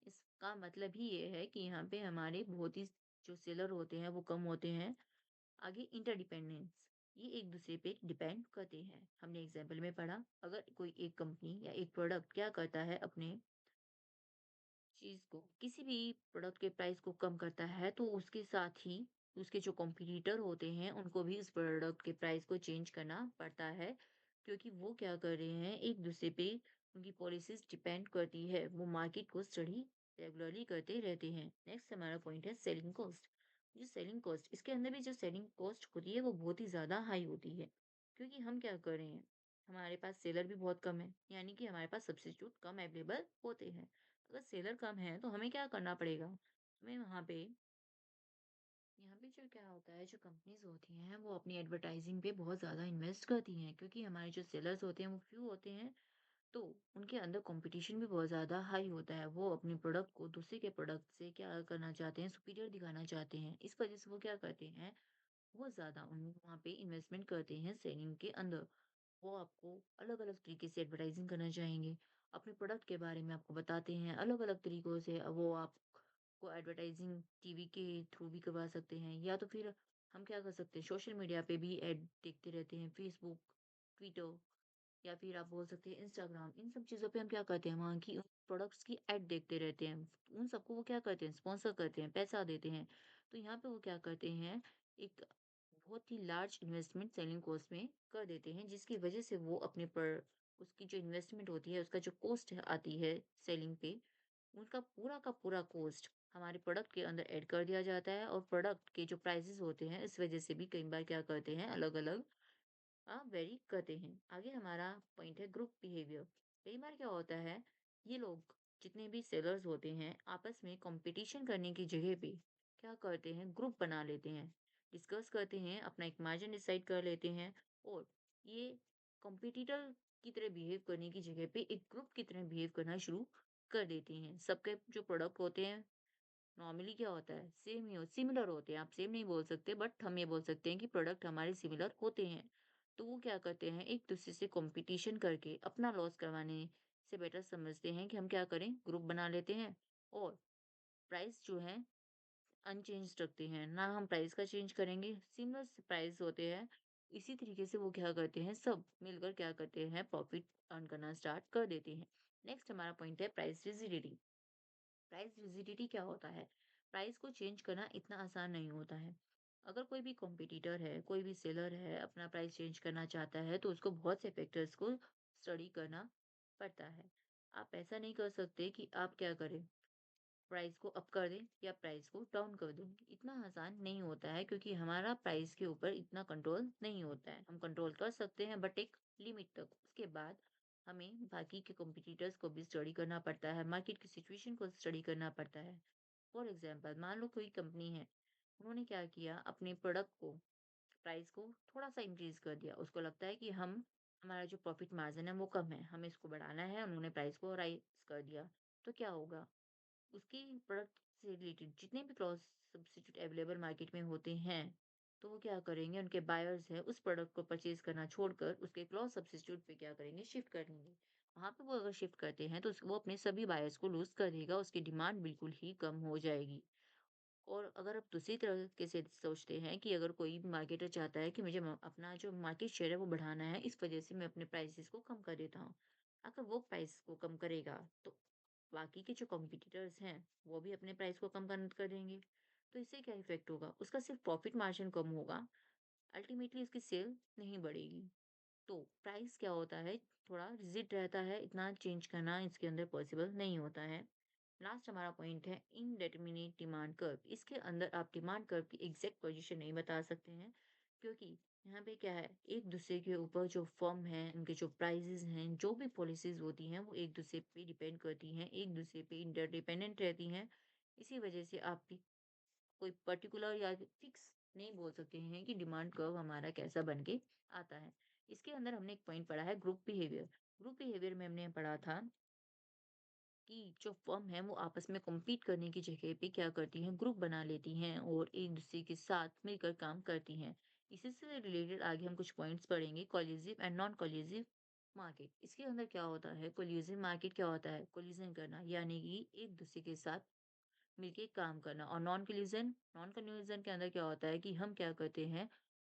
इसका मतलब ही ये है कि यहाँ पे हमारे बहुत ही जो सेलर होते हैं वो कम होते हैं। आगे इंटरडिपेंडेंस, ये एक दूसरे पे डिपेंड करते हैं। हमने एग्जाम्पल में पढ़ा, अगर कोई एक कंपनी या एक प्रोडक्ट क्या करता है, अपने चीज को, किसी भी प्रोडक्ट के प्राइस को कम करता है, तो उसके साथ ही उसके जो कॉम्पिटिटर होते हैं उनको भी उस प्रोडक्ट के प्राइस को चेंज करना पड़ता है, क्योंकि वो क्या कर रहे हैं, एक दूसरे पे उनकी पॉलिसीज डिपेंड करती है, वो मार्केट को स्टडी रेगुलरली करते रहते हैं। नेक्स्ट हमारा पॉइंट है सेलिंग कॉस्ट। जो सेलिंग कॉस्ट, इसके अंदर भी जो सेलिंग कॉस्ट होती है वो बहुत ही ज्यादा हाई होती है, क्योंकि हम क्या कर रहे हैं, हमारे पास सेलर भी बहुत कम है, यानी कि हमारे पास सब्स्टिट्यूट कम अवेलेबल होते हैं। अगर सेलर कम है तो हमें क्या करना पड़ेगा? हमें वहाँ पे यहाँ पे जो क्या होता है, जो कंपनीज़ होती हैं वो अपनी एडवर्टाइज़िंग पे बहुत ज़्यादा इन्वेस्ट करती हैं, क्योंकि हमारे जो सेलर्स होते हैं वो फ्यू होते हैं। तो उनके अंदर कंपटीशन भी बहुत ज़्यादा हाई होता है। वो अपने प्रोडक्ट को दूसरे के प्रोडक्ट से क्या करना चाहते हैं, सुपीरियर दिखाना चाहते हैं। इस वजह से वो क्या करते हैं, वो ज़्यादा उन वहाँ पे इन्वेस्टमेंट करते हैं सेलिंग के अंदर। वो आपको अलग-अलग तरीके से एडवर्टाइज़िंग करना चाहेंगे। अपने प्रोडक्ट के बारे में आपको बताते हैं अलग-अलग तरीकों से। वो आपको एडवर्टाइज़िंग टीवी के थ्रू भी करवा सकते हैं, या तो फिर हम क्या कर सकते हैं, सोशल मीडिया पे भी ऐड देखते रहते हैं, फ़ेसबुक, ट्विटर, या फिर आप बोल सकते हैं इंस्टाग्राम। इन सब चीज़ों पे हम क्या करते हैं, वहाँ की उन प्रोडक्ट्स की ऐड देखते रहते हैं। उन सबको वो क्या करते हैं, स्पॉन्सर करते हैं, पैसा देते हैं। तो यहाँ पे वो क्या करते हैं, एक बहुत ही लार्ज इन्वेस्टमेंट सेलिंग कॉस्ट में कर देते हैं, जिसकी वजह से वो अपने पर उसकी जो इन्वेस्टमेंट होती है, उसका जो कॉस्ट आती है सेलिंग पे, उनका पूरा का पूरा कॉस्ट हमारे प्रोडक्ट के अंदर ऐड कर दिया जाता है। और प्रोडक्ट के जो प्राइसेस होते हैं, इस वजह से भी कई बार क्या करते हैं, अलग-अलग वेरी करते हैं। आगे हमारा पॉइंट है ग्रुप बिहेवियर। कई बार क्या होता है, ये लोग जितने भी सेलर्स होते हैं आपस में कंपटीशन करने की जगह पे क्या करते हैं, ग्रुप बना लेते हैं, डिस्कस करते हैं, अपना एक मार्जिन डिसाइड कर लेते हैं। और ये कंपटीटर की तरह बिहेव करने की जगह पे एक ग्रुप की तरह बिहेव करना शुरू कर देते हैं। सबके जो प्रोडक्ट होते हैं नॉर्मली क्या होता है, सेम ही हो सिमिलर होते हैं। आप सेम नहीं बोल सकते, बट हम ये बोल सकते हैं कि प्रोडक्ट हमारे सिमिलर होते हैं। तो वो क्या करते हैं, एक दूसरे से कंपटीशन करके अपना लॉस करवाने से बेटर समझते हैं कि हम क्या करें, ग्रुप बना लेते हैं और प्राइस जो है अनचेंज रखते हैं। ना हम प्राइस का चेंज करेंगे, सिमिलर प्राइस होते हैं। इसी तरीके से वो क्या करते हैं, सब मिलकर क्या करते हैं, प्रॉफिट अर्न करना स्टार्ट कर देते हैं। नेक्स्ट हमारा पॉइंट है प्राइस रिजिडिटी। प्राइस रिजिडिटी क्या होता है? प्राइस को चेंज करना इतना आसान नहीं होता है। अगर कोई भी कॉम्पिटिटर है, कोई भी सेलर है, अपना प्राइस चेंज करना चाहता है, तो उसको बहुत से फैक्टर्स को स्टडी करना पड़ता है। आप ऐसा नहीं कर सकते कि आप क्या करें, प्राइस को अप कर दें या प्राइस को डाउन कर दें। इतना आसान नहीं होता है, क्योंकि हमारा प्राइस के ऊपर इतना कंट्रोल नहीं होता है। हम कंट्रोल कर सकते हैं बट एक लिमिट तक। उसके बाद हमें बाकी के कॉम्पिटिटर्स को भी स्टडी करना पड़ता है, मार्केट की सिचुएशन को स्टडी करना पड़ता है। फॉर एग्जाम्पल मान लो कोई कंपनी है, उन्होंने क्या किया, अपने प्रोडक्ट को प्राइस को थोड़ा सा इंक्रीज कर दिया। उसको लगता है कि हम हमारा जो प्रॉफिट मार्जिन है वो कम है, हमें इसको बढ़ाना है। उन्होंने प्राइस को राइज कर दिया। तो क्या होगा, उसकी प्रोडक्ट से रिलेटेड जितने भी क्रॉस सब्स्टिट्यूट अवेलेबल मार्केट में होते हैं, तो वो क्या करेंगे, उनके बायर्स हैं उस प्रोडक्ट को परचेज करना छोड़कर उसके क्रॉस सब्स्टिट्यूट पे क्या करेंगे, शिफ्ट कर देंगे। वहां पे वो अगर शिफ्ट करते हैं तो वो अपने सभी बायर्स को लूज कर देगा, उसकी डिमांड बिल्कुल ही कम हो जाएगी। और अगर आप दूसरी तरीके से सोचते हैं कि अगर कोई मार्केटर चाहता है कि मुझे अपना जो मार्केट शेयर है वो बढ़ाना है, इस वजह से मैं अपने प्राइसेस को कम कर देता हूँ। अगर वो प्राइस को कम करेगा, तो बाकी के जो कॉम्पिटिटर्स हैं वो भी अपने प्राइस को कम कर देंगे। तो इससे क्या इफेक्ट होगा, उसका सिर्फ प्रॉफिट मार्जिन कम होगा, अल्टीमेटली उसकी सेल नहीं बढ़ेगी। तो प्राइस क्या होता है, थोड़ा रिजिड रहता है, इतना चेंज करना इसके अंदर पॉसिबल नहीं होता है। लास्ट हमारा पॉइंट है इनडेटर्मिनेट डिमांड कर्व। इसके अंदर आप डिमांड कर्व की एग्जैक्ट पोजीशन नहीं बता सकते हैं, क्योंकि यहाँ पे क्या है, एक दूसरे के ऊपर जो फर्म है, उनके जो प्राइजेस हैं, जो भी पॉलिसीज होती हैं, वो एक दूसरे पे डिपेंड करती हैं, एक दूसरे पे इंटरडिपेंडेंट रहती हैं। इसी वजह से आप भी कोई पर्टिकुलर या फिक्स नहीं बोल सकते हैं कि डिमांड कर्व हमारा कैसा बन के आता है। इसके अंदर हमने एक पॉइंट पढ़ा है ग्रुप बिहेवियर। ग्रुप बिहेवियर में हमने पढ़ा था कि जो फर्म है वो आपस में कॉम्पीट करने की जगह पे क्या करती हैं, ग्रुप बना लेती हैं और एक दूसरे के साथ मिलकर काम करती हैं। इसी से रिलेटेड आगे हम कुछ पॉइंट्स पढ़ेंगे, collusive and non collusive market. इसके अंदर क्या होता है, कोलिजिव मार्केट क्या होता है, कोलिजन करना, यानी कि एक दूसरे के साथ मिलके काम करना। और नॉन कोलिजन के अंदर क्या होता है कि हम क्या करते हैं,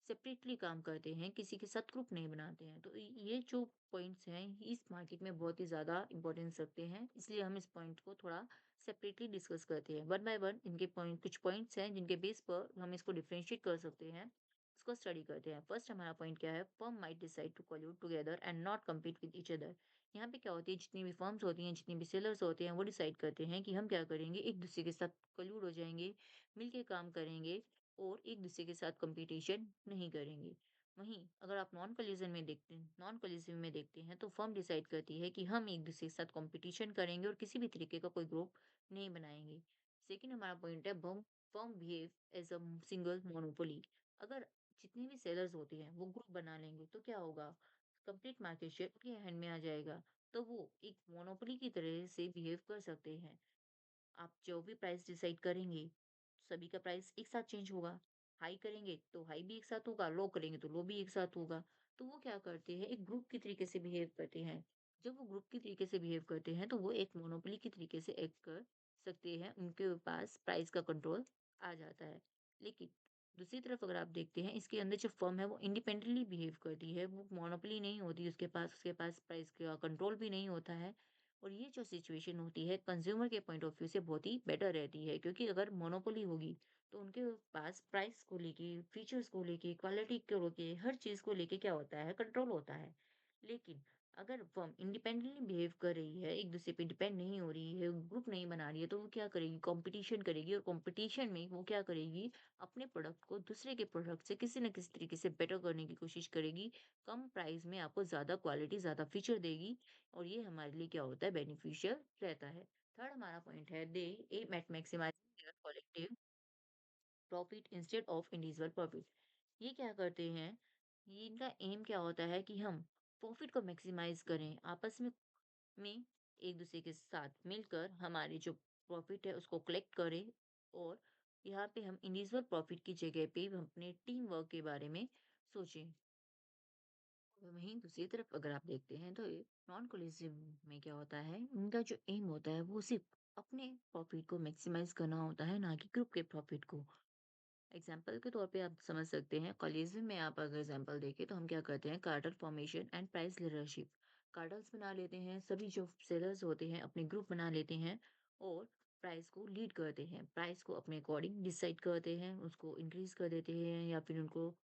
सेपरेटली काम करते हैं, किसी के साथ ग्रुप नहीं बनाते हैं। तो ये जो पॉइंट्स हैं, इस मार्केट में बहुत ही ज़्यादा इम्पोर्टेंस रखते हैं, इसलिए हम इस पॉइंट को थोड़ा सेपरेटली डिस्कस करते हैं। वन बाय वन इनके पॉइंट, कुछ पॉइंट्स हैं जिनके बेस पर हम इसको डिफरेंशिएट कर सकते हैं, इसको स्टडी करते हैं। फर्स्ट हमारा पॉइंट क्या है, firm might decide to collaborate together and not compete with each other. यहाँ पे क्या होती है, जितनी भी फर्म्स होती हैं, जितनी भी सेलर्स होते हैं, वो डिसाइड करते हैं कि हम क्या करेंगे, एक दूसरे के साथ कलूड हो जाएंगे, मिलके काम करेंगे और एक दूसरे के साथ कंपटीशन नहीं करेंगे। वहीं अगर आप नॉन कोलिजिव में देखते हैं, तो फर्म डिसाइड करती है कि हम एक दूसरे के साथ कंपटीशन करेंगे और किसी भी तरीके का कोई ग्रुप नहीं बनाएंगे। सेकंड हमारा पॉइंट है, firm behave as a single monopoly. अगर जितने भी सेलर्स होते हैं वो ग्रुप बना लेंगे, तो क्या होगा, कंप्लीट मार्केट शेयर उनके हैंड में आ जाएगा। तो वो एक मोनोपोली की तरह से बिहेव कर सकते हैं। आप जो भी प्राइस डिसाइड करेंगे, सभी का प्राइस एक साथ चेंज होगा। हाई करेंगे तो हाई भी एक साथ होगा, लो करेंगे तो लो भी एक साथ होगा। तो वो क्या करते हैं, एक ग्रुप की तरीके से बिहेव करते हैं। जब वो ग्रुप की तरीके से बिहेव करते हैं, तो वो एक मोनोपोली की तरीके से एक्ट कर सकते हैं। उनके पास प्राइस का कंट्रोल आ जाता है। लेकिन दूसरी तरफ अगर आप देखते हैं, इसके अंदर जो फर्म है वो इंडिपेंडेंटली बिहेव करती है। वो मोनोपोली नहीं होती उसके पास प्राइस का कंट्रोल भी नहीं होता है। और ये जो सिचुएशन होती है कंज्यूमर के पॉइंट ऑफ व्यू से बहुत ही बेटर रहती है, क्योंकि अगर मोनोपोली होगी तो उनके पास प्राइस को लेके, फीचर्स को लेके, क्वालिटी को लेके, हर चीज को लेके क्या होता है, कंट्रोल होता है। लेकिन अगर फर्म इंडिपेंडेंटली बिहेव कर रही है, एक दूसरे पे डिपेंड नहीं हो रही है, ग्रुप नहीं बना रही है, तो वो क्या करेगी, कंपटीशन करेगी। और कंपटीशन में वो क्या करेगी, अपने प्रोडक्ट को दूसरे के प्रोडक्ट से किसी न किसी तरीके से बेटर करने की कोशिश करेगी। कम प्राइस में आपको ज्यादा क्वालिटी, ज्यादा फीचर देगी। और ये हमारे लिए क्या होता है, बेनिफिशियल रहता है। थर्ड हमारा पॉइंट है, they aim at maximizing their collective profit instead of individual profit. ये क्या करते हैं, ये इनका एम क्या होता है कि हम प्रॉफिट को मैक्सिमाइज करें, आपस में एक दूसरे के साथ मिलकर हमारी जो प्रॉफिट है उसको कलेक्ट करें। और यहाँ पे हम इंडिविजुअल प्रॉफिट की जगह पे हम अपने टीम वर्क के बारे में सोचें। और वहीं दूसरी तरफ अगर आप देखते हैं तो नॉन कोलिजिव में क्या होता है, उनका जो एम होता है वो सिर्फ अपने प्रॉफिट को मैक्सिमाइज करना होता है, ना कि ग्रुप के प्रॉफिट को। एग्जाम्पल के तौर पे आप समझ सकते हैं, कॉलेजिज्म में आप अगर एग्जाम्पल देखें तो हम क्या करते हैं, cartel formation and price leadership. Cartels बना लेते हैं, सभी जो सेलर्स होते हैं अपने ग्रुप बना लेते हैं और प्राइस को लीड करते हैं, प्राइस को अपने अकॉर्डिंग डिसाइड करते हैं, उसको इंक्रीज कर देते हैं या फिर उनको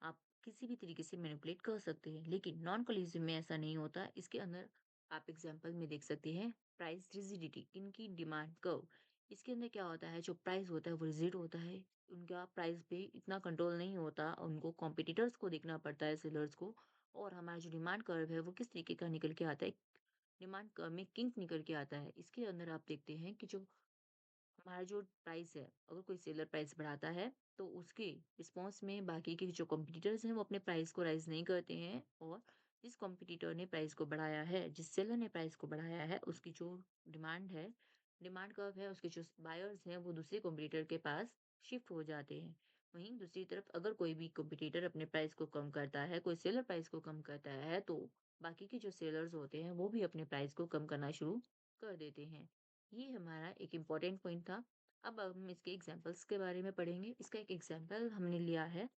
आप किसी भी तरीके से मैनिपुलेट कर सकते हैं। लेकिन नॉन कॉलेजिज्म में ऐसा नहीं होता। इसके अंदर आप एग्जाम्पल में देख सकते हैं, प्राइस रिजिडिटी, इनकी डिमांड कर्व। इसके अंदर क्या होता है, जो प्राइस होता है वो रिजिड होता है, उनका प्राइस पे इतना कंट्रोल नहीं होता, उनको कॉम्पिटिटर्स को देखना पड़ता है, सेलर्स को। और हमारा जो डिमांड कर्व है वो किस तरीके का निकल के आता है, डिमांड कर्व में किंग निकल के आता है। इसके अंदर आप देखते हैं कि जो हमारा जो प्राइस है, अगर कोई सेलर प्राइस बढ़ाता है, तो उसके रिस्पॉन्स में बाकी के जो कॉम्पिटिटर्स हैं, वो अपने प्राइस को राइज़ नहीं करते हैं। और जिस कॉम्पिटिटर ने प्राइस को बढ़ाया है, जिस सेलर ने प्राइस को बढ़ाया है, उसकी जो डिमांड है, डिमांड कर्व है, उसके जो बायर्स हैं, वो दूसरे कॉम्पिटिटर के पास शिफ्ट हो जाते हैं। वहीं दूसरी तरफ अगर कोई भी कॉम्पिटिटर अपने प्राइस को कम करता है, कोई सेलर प्राइस को कम करता है, तो बाकी के जो सेलर्स होते हैं, वो भी अपने प्राइस को कम करना शुरू कर देते हैं। ये हमारा एक इम्पोर्टेंट पॉइंट था। अब हम इसके एग्जांपल्स के बारे में पढ़ेंगे। इसका एक एग्जांपल हमने लिया है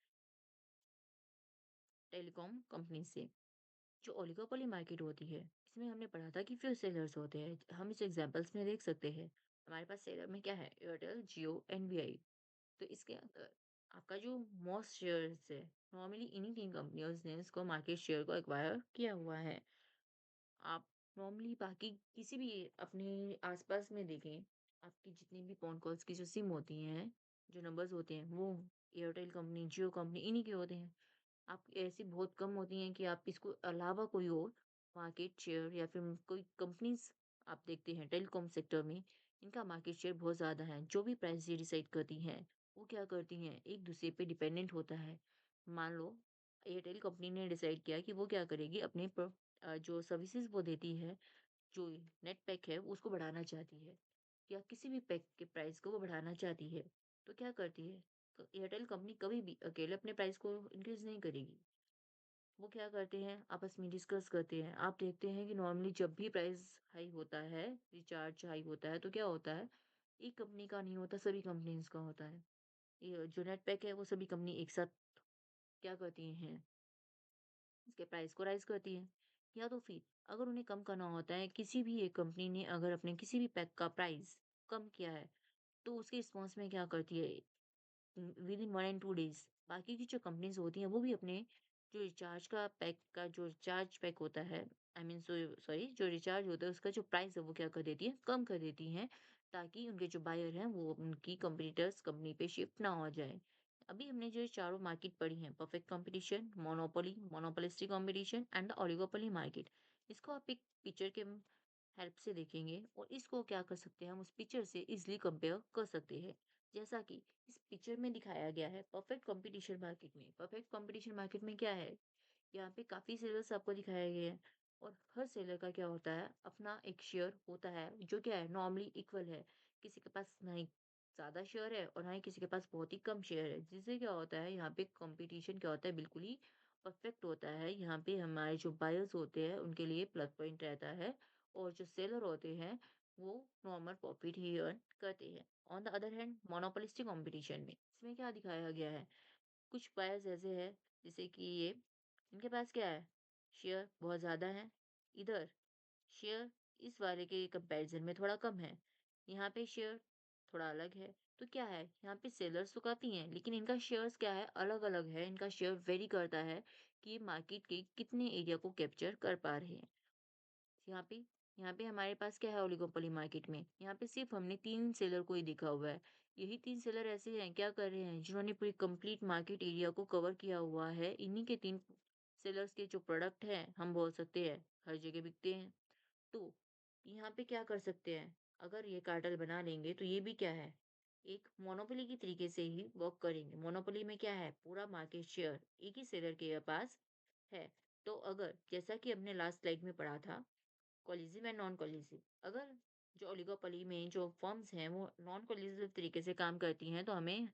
टेलीकॉम कंपनी से। जो ओलिगोपोली मार्केट होती है, इसमें हमने पढ़ा था कि फ्यू सेलर्स होते हैं। हम इस एग्जांपल्स में देख सकते हैं, हमारे पास सेलर में क्या है, एयरटेल, जियो, एनबीआई। तो इसके अंदर आपका जो मोस्ट शेयर्स है, नॉर्मली इन्हीं 3 कंपनियों ने इसको मार्केट शेयर को एक्वायर किया हुआ है। आप नॉर्मली बाकी किसी भी अपने आस-पास में देखें, आपकी जितनी भी फ़ोन कॉल्स की जो सिम होती हैं, जो नंबर्स होते हैं, वो एयरटेल कंपनी, जियो कंपनी इन्हीं के होते हैं। आप ऐसी बहुत कम होती हैं कि आप इसको अलावा कोई और मार्केट शेयर या फिर कोई कंपनीज़ आप देखते हैं टेलीकॉम सेक्टर में, इनका मार्केट शेयर बहुत ज़्यादा है। जो भी प्राइस ये डिसाइड करती हैं, वो क्या करती हैं, एक-दूसरे पे डिपेंडेंट होता है। मान लो एयरटेल कंपनी ने डिसाइड किया कि वो क्या करेगी, अपने जो सर्विसेज़ वो देती है, जो नेट पैक है उसको बढ़ाना चाहती है या किसी भी पैक के प्राइस को वो बढ़ाना चाहती है, तो क्या करती है? तो एयरटेल कंपनी कभी भी अकेले अपने प्राइस को इंक्रीज़ नहीं करेगी। वो क्या करते हैं, आपस में डिस्कस करते हैं। आप देखते हैं कि नॉर्मली जब भी प्राइस हाई होता है, रिचार्ज हाई होता है, तो क्या होता है, एक कंपनी का नहीं होता, सभी कंपनीज़ का होता है। ये जो नेट पैक है, वो सभी कंपनी एक साथ क्या करती हैं, इसके प्राइस को राइज़ करती हैं। या तो फिर अगर उन्हें कम करना होता है, किसी भी एक कंपनी ने अगर अपने किसी भी पैक का प्राइस कम किया है, तो उसके रिस्पॉन्स में क्या करती है, विद इन 1 एंड 2 डेज़ बाकी की जो कंपनीज़ होती हैं, वो भी अपने जो रिचार्ज का पैक का जो रिचार्ज पैक होता है, आई मीन सॉरी जो रिचार्ज होता है उसका जो प्राइस है वो क्या कर देती है, कम कर देती हैं, ताकि उनके जो बायर हैं वो उनकी कंपटीटर्स कंपनी पे शिफ्ट ना हो जाए। अभी हमने जो ये चारों मार्केट पढ़ी हैं, perfect competition, monopoly, monopolistic competition and the oligopoly market. इसको आप एक पिक्चर के हेल्प से देखेंगे और इसको क्या कर सकते हैं, हम उस पिक्चर से इज़िली कंपेयर कर सकते हैं। जैसा कि इस पिक्चर में दिखाया गया है, परफेक्ट कंपटीशन मार्केट में। परफेक्ट कंपटीशन मार्केट में क्या है, यहाँ पे काफ़ी सेलर्स आपको दिखाए गए हैं और हर सेलर का क्या होता है, अपना एक शेयर होता है जो क्या है नॉर्मली इक्वल है। किसी के पास ना ही ज़्यादा शेयर है और ना ही किसी के पास बहुत ही कम शेयर है। जिससे क्या होता है यहाँ पे कॉम्पिटिशन क्या होता है बिल्कुल ही परफेक्ट होता है। यहाँ पे हमारे जो बायर्स होते हैं उनके लिए प्लस पॉइंट रहता है और जो सेलर होते हैं वो नॉर्मल प्रॉफिट ही अर्न करते हैं। On the other hand monopolistic competition में इसमें क्या दिखाया गया है, कुछ बायर्स ऐसे हैं जैसे कि ये इनके पास क्या है, शेयर बहुत ज़्यादा है। इधर शेयर इस वाले के कंपैरिजन में थोड़ा कम है। यहाँ पे शेयर थोड़ा अलग है। तो क्या है, यहाँ पे सेलर्स तो काफ़ी हैं, लेकिन इनका शेयर्स क्या है, अलग-अलग है। इनका शेयर वेरी करता है कि ये मार्केट के कितने एरिया को कैप्चर कर पा रहे हैं। यहाँ पे यहाँ पे हमारे पास क्या है ओलिगोपोली मार्केट में, यहाँ पे सिर्फ़ हमने 3 सेलर को ही देखा हुआ है। यही 3 सेलर ऐसे हैं, क्या कर रहे हैं, जिन्होंने पूरी कंप्लीट मार्केट एरिया को कवर किया हुआ है। इन्हीं के 3 सेलर्स के जो प्रोडक्ट हैं, हम बोल सकते हैं, हर जगह बिकते हैं। तो यहाँ पे क्या कर सकते हैं, अगर ये कार्टेल बना लेंगे तो ये भी क्या है, एक मोनोपोली की तरीके से ही वर्क करेंगे। मोनोपोली में क्या है, पूरा मार्केट शेयर एक ही सेलर के पास है। तो अगर जैसा कि हमने लास्ट स्लाइड में पढ़ा था, कोलिजिव एंड नॉन कोलिजिव, अगर जो ओलिगोपोली में जो फर्म्स हैं वो नॉन कोलिजिव तरीके से काम करती हैं तो हमें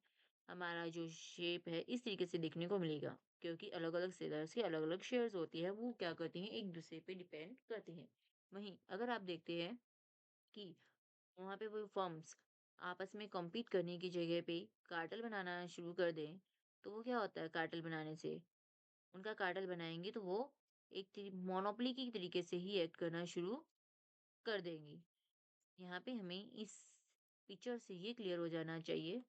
हमारा जो शेप है इस तरीके से देखने को मिलेगा, क्योंकि अलग अलग सेलर्स की अलग अलग शेयर्स होती है, वो क्या करती हैं एक दूसरे पे डिपेंड करते हैं। वहीं अगर आप देखते हैं कि वहाँ पे वो फर्म्स आपस में कॉम्पीट करने की जगह पे कार्टेल बनाना शुरू कर दें, तो वो क्या होता है, कार्टेल बनाने से उनका कार्टेल बनाएंगे तो वो एक मोनोपोली की तरीके से ही एक्ट करना शुरू कर देंगी। यहाँ पे हमें इस पिक्चर से ये क्लियर हो जाना चाहिए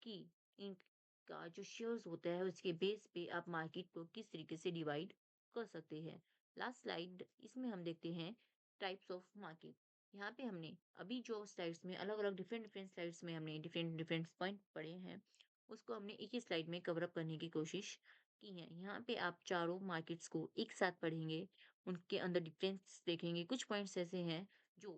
कि इनका जो शेयर्स होता है उसके बेस पे आप मार्केट को किस तरीके से डिवाइड कर सकते हैं। लास्ट स्लाइड इसमें हम देखते हैं टाइप्स ऑफ मार्केट। यहाँ पे हमने अभी जो स्लाइड्स में अलग अलग डिफरेंट डिफरेंट स्लाइड्स में हमने डिफरेंट डिफरेंट पॉइंट पढ़े हैं, उसको हमने एक ही स्लाइड में कवर अप करने की कोशिश की है। यहाँ पे आप चारों मार्केट्स को एक साथ पढ़ेंगे, उनके अंदर डिफरेंस देखेंगे। कुछ पॉइंट्स ऐसे हैं जो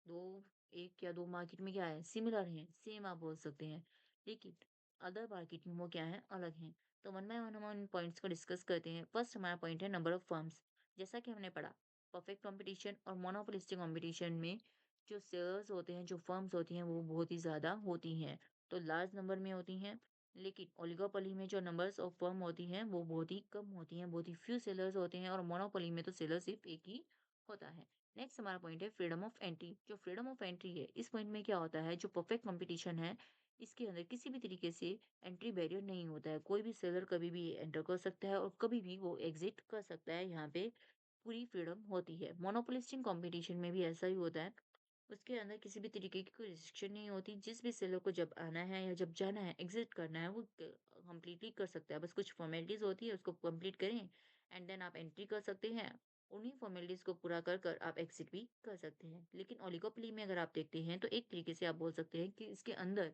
2 1 या 2 मार्केट में क्या है, सिमिलर हैं, सेम आप बोल सकते हैं। लेकिन अदर मार्केट में वो क्या है, अलग हैं। तो वन बाय वन हम उन पॉइंट्स को डिस्कस करते हैं। फर्स्ट हमारा पॉइंट है नंबर ऑफ फर्म्स। जैसा कि हमने पढ़ा, परफेक्ट कंपटीशन और मोनोपोलिस्टिक कंपटीशन में जो शेयर्स होते हैं, जो फर्म्स होती हैं, वो बहुत ही ज़्यादा होती हैं। तो लार्ज नंबर में होती हैं। लेकिन ओलिगोपोली में जो नंबर्स ऑफ फर्म होती हैं, वो बहुत ही कम होती हैं, बहुत ही फ्यू सेलर्स होते हैं और मोनोपोली में तो सेलर सिर्फ एक ही होता है। नेक्स्ट हमारा पॉइंट है फ्रीडम ऑफ एंट्री। जो फ्रीडम ऑफ एंट्री है, इस पॉइंट में क्या होता है, जो परफेक्ट कंपटीशन है, इसके अंदर किसी भी तरीके से एंट्री बैरियर नहीं होता है। कोई भी सेलर कभी भी एंटर कर सकता है और कभी भी वो एग्जिट कर सकता है। यहाँ पे पूरी फ्रीडम होती है। मोनोपोलिस्टिक कंपटीशन में भी ऐसा ही होता है। उसके अंदर किसी भी तरीके की कोई रिस्ट्रिक्शन नहीं होती। जिस भी सेलर को जब आना है या जब जाना है, एग्जिट करना है, वो कंप्लीटली कर सकता है। बस कुछ फॉर्मेलिटीज होती है, उसको कंप्लीट करें एंड देन आप एंट्री कर सकते हैं। उन्हीं फॉर्मेलिटीज को पूरा कर कर आप एग्जिट भी कर सकते हैं। लेकिन ओलिगोपोली में अगर आप देखते हैं तो एक तरीके से आप बोल सकते हैं कि इसके अंदर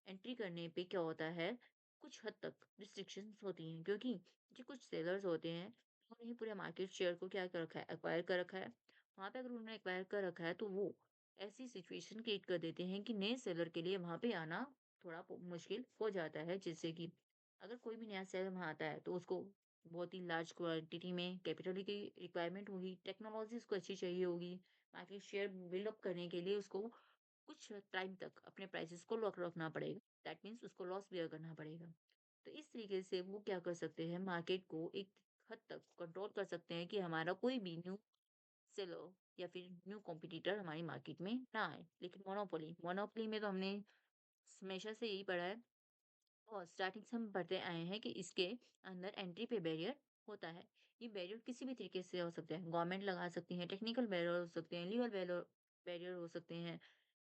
एंट्री करने पे क्या होता है, कुछ हद तक रिस्ट्रिक्शंस होती हैं, क्योंकि जो कुछ सेलर्स होते हैं उन्होंने ही पूरे मार्केट शेयर को क्या कर रखा है, एक्वायर कर रखा है। वहां पे अगर उन्होंने एक्वायर कर रखा है तो वो ऐसी सिचुएशन क्रिएट कर देते हैं कि नए सेलर के लिए वहां पे आना थोड़ा मुश्किल हो जाता है। जिससे कि अगर कोई भी नया सेलर वहां आता है तो उसको बहुत ही लार्ज क्वांटिटी में कैपिटल की रिक्वायरमेंट होगी, टेक्नोलॉजी उसको अच्छी चाहिए होगी। मार्केट शेयर बिल्डअप करने के लिए उसको कुछ टाइम तक अपने प्राइसेस को लॉक रखना पड़ेगा। दैट मीन्स उसको लॉस बेयर करना पड़ेगा। तो इस तरीके से वो क्या कर सकते हैं, मार्केट को एक हद तक कंट्रोल कर सकते हैं कि हमारा कोई भी न्यू सेलर या फिर न्यू कॉम्पिटिटर हमारी मार्केट में ना आए। लेकिन मोनोपोली मोनोपोली में तो हमने हमेशा से यही पढ़ा है और स्टार्टिंग से हम पढ़ते आए हैं कि इसके अंदर एंट्री पे बैरियर होता है। ये बैरियर किसी भी तरीके से हो सकते हैं, गवर्नमेंट लगा सकती है, टेक्निकल बैरियर हो सकते हैं, लीगल बैरियर बैरियर हो सकते हैं,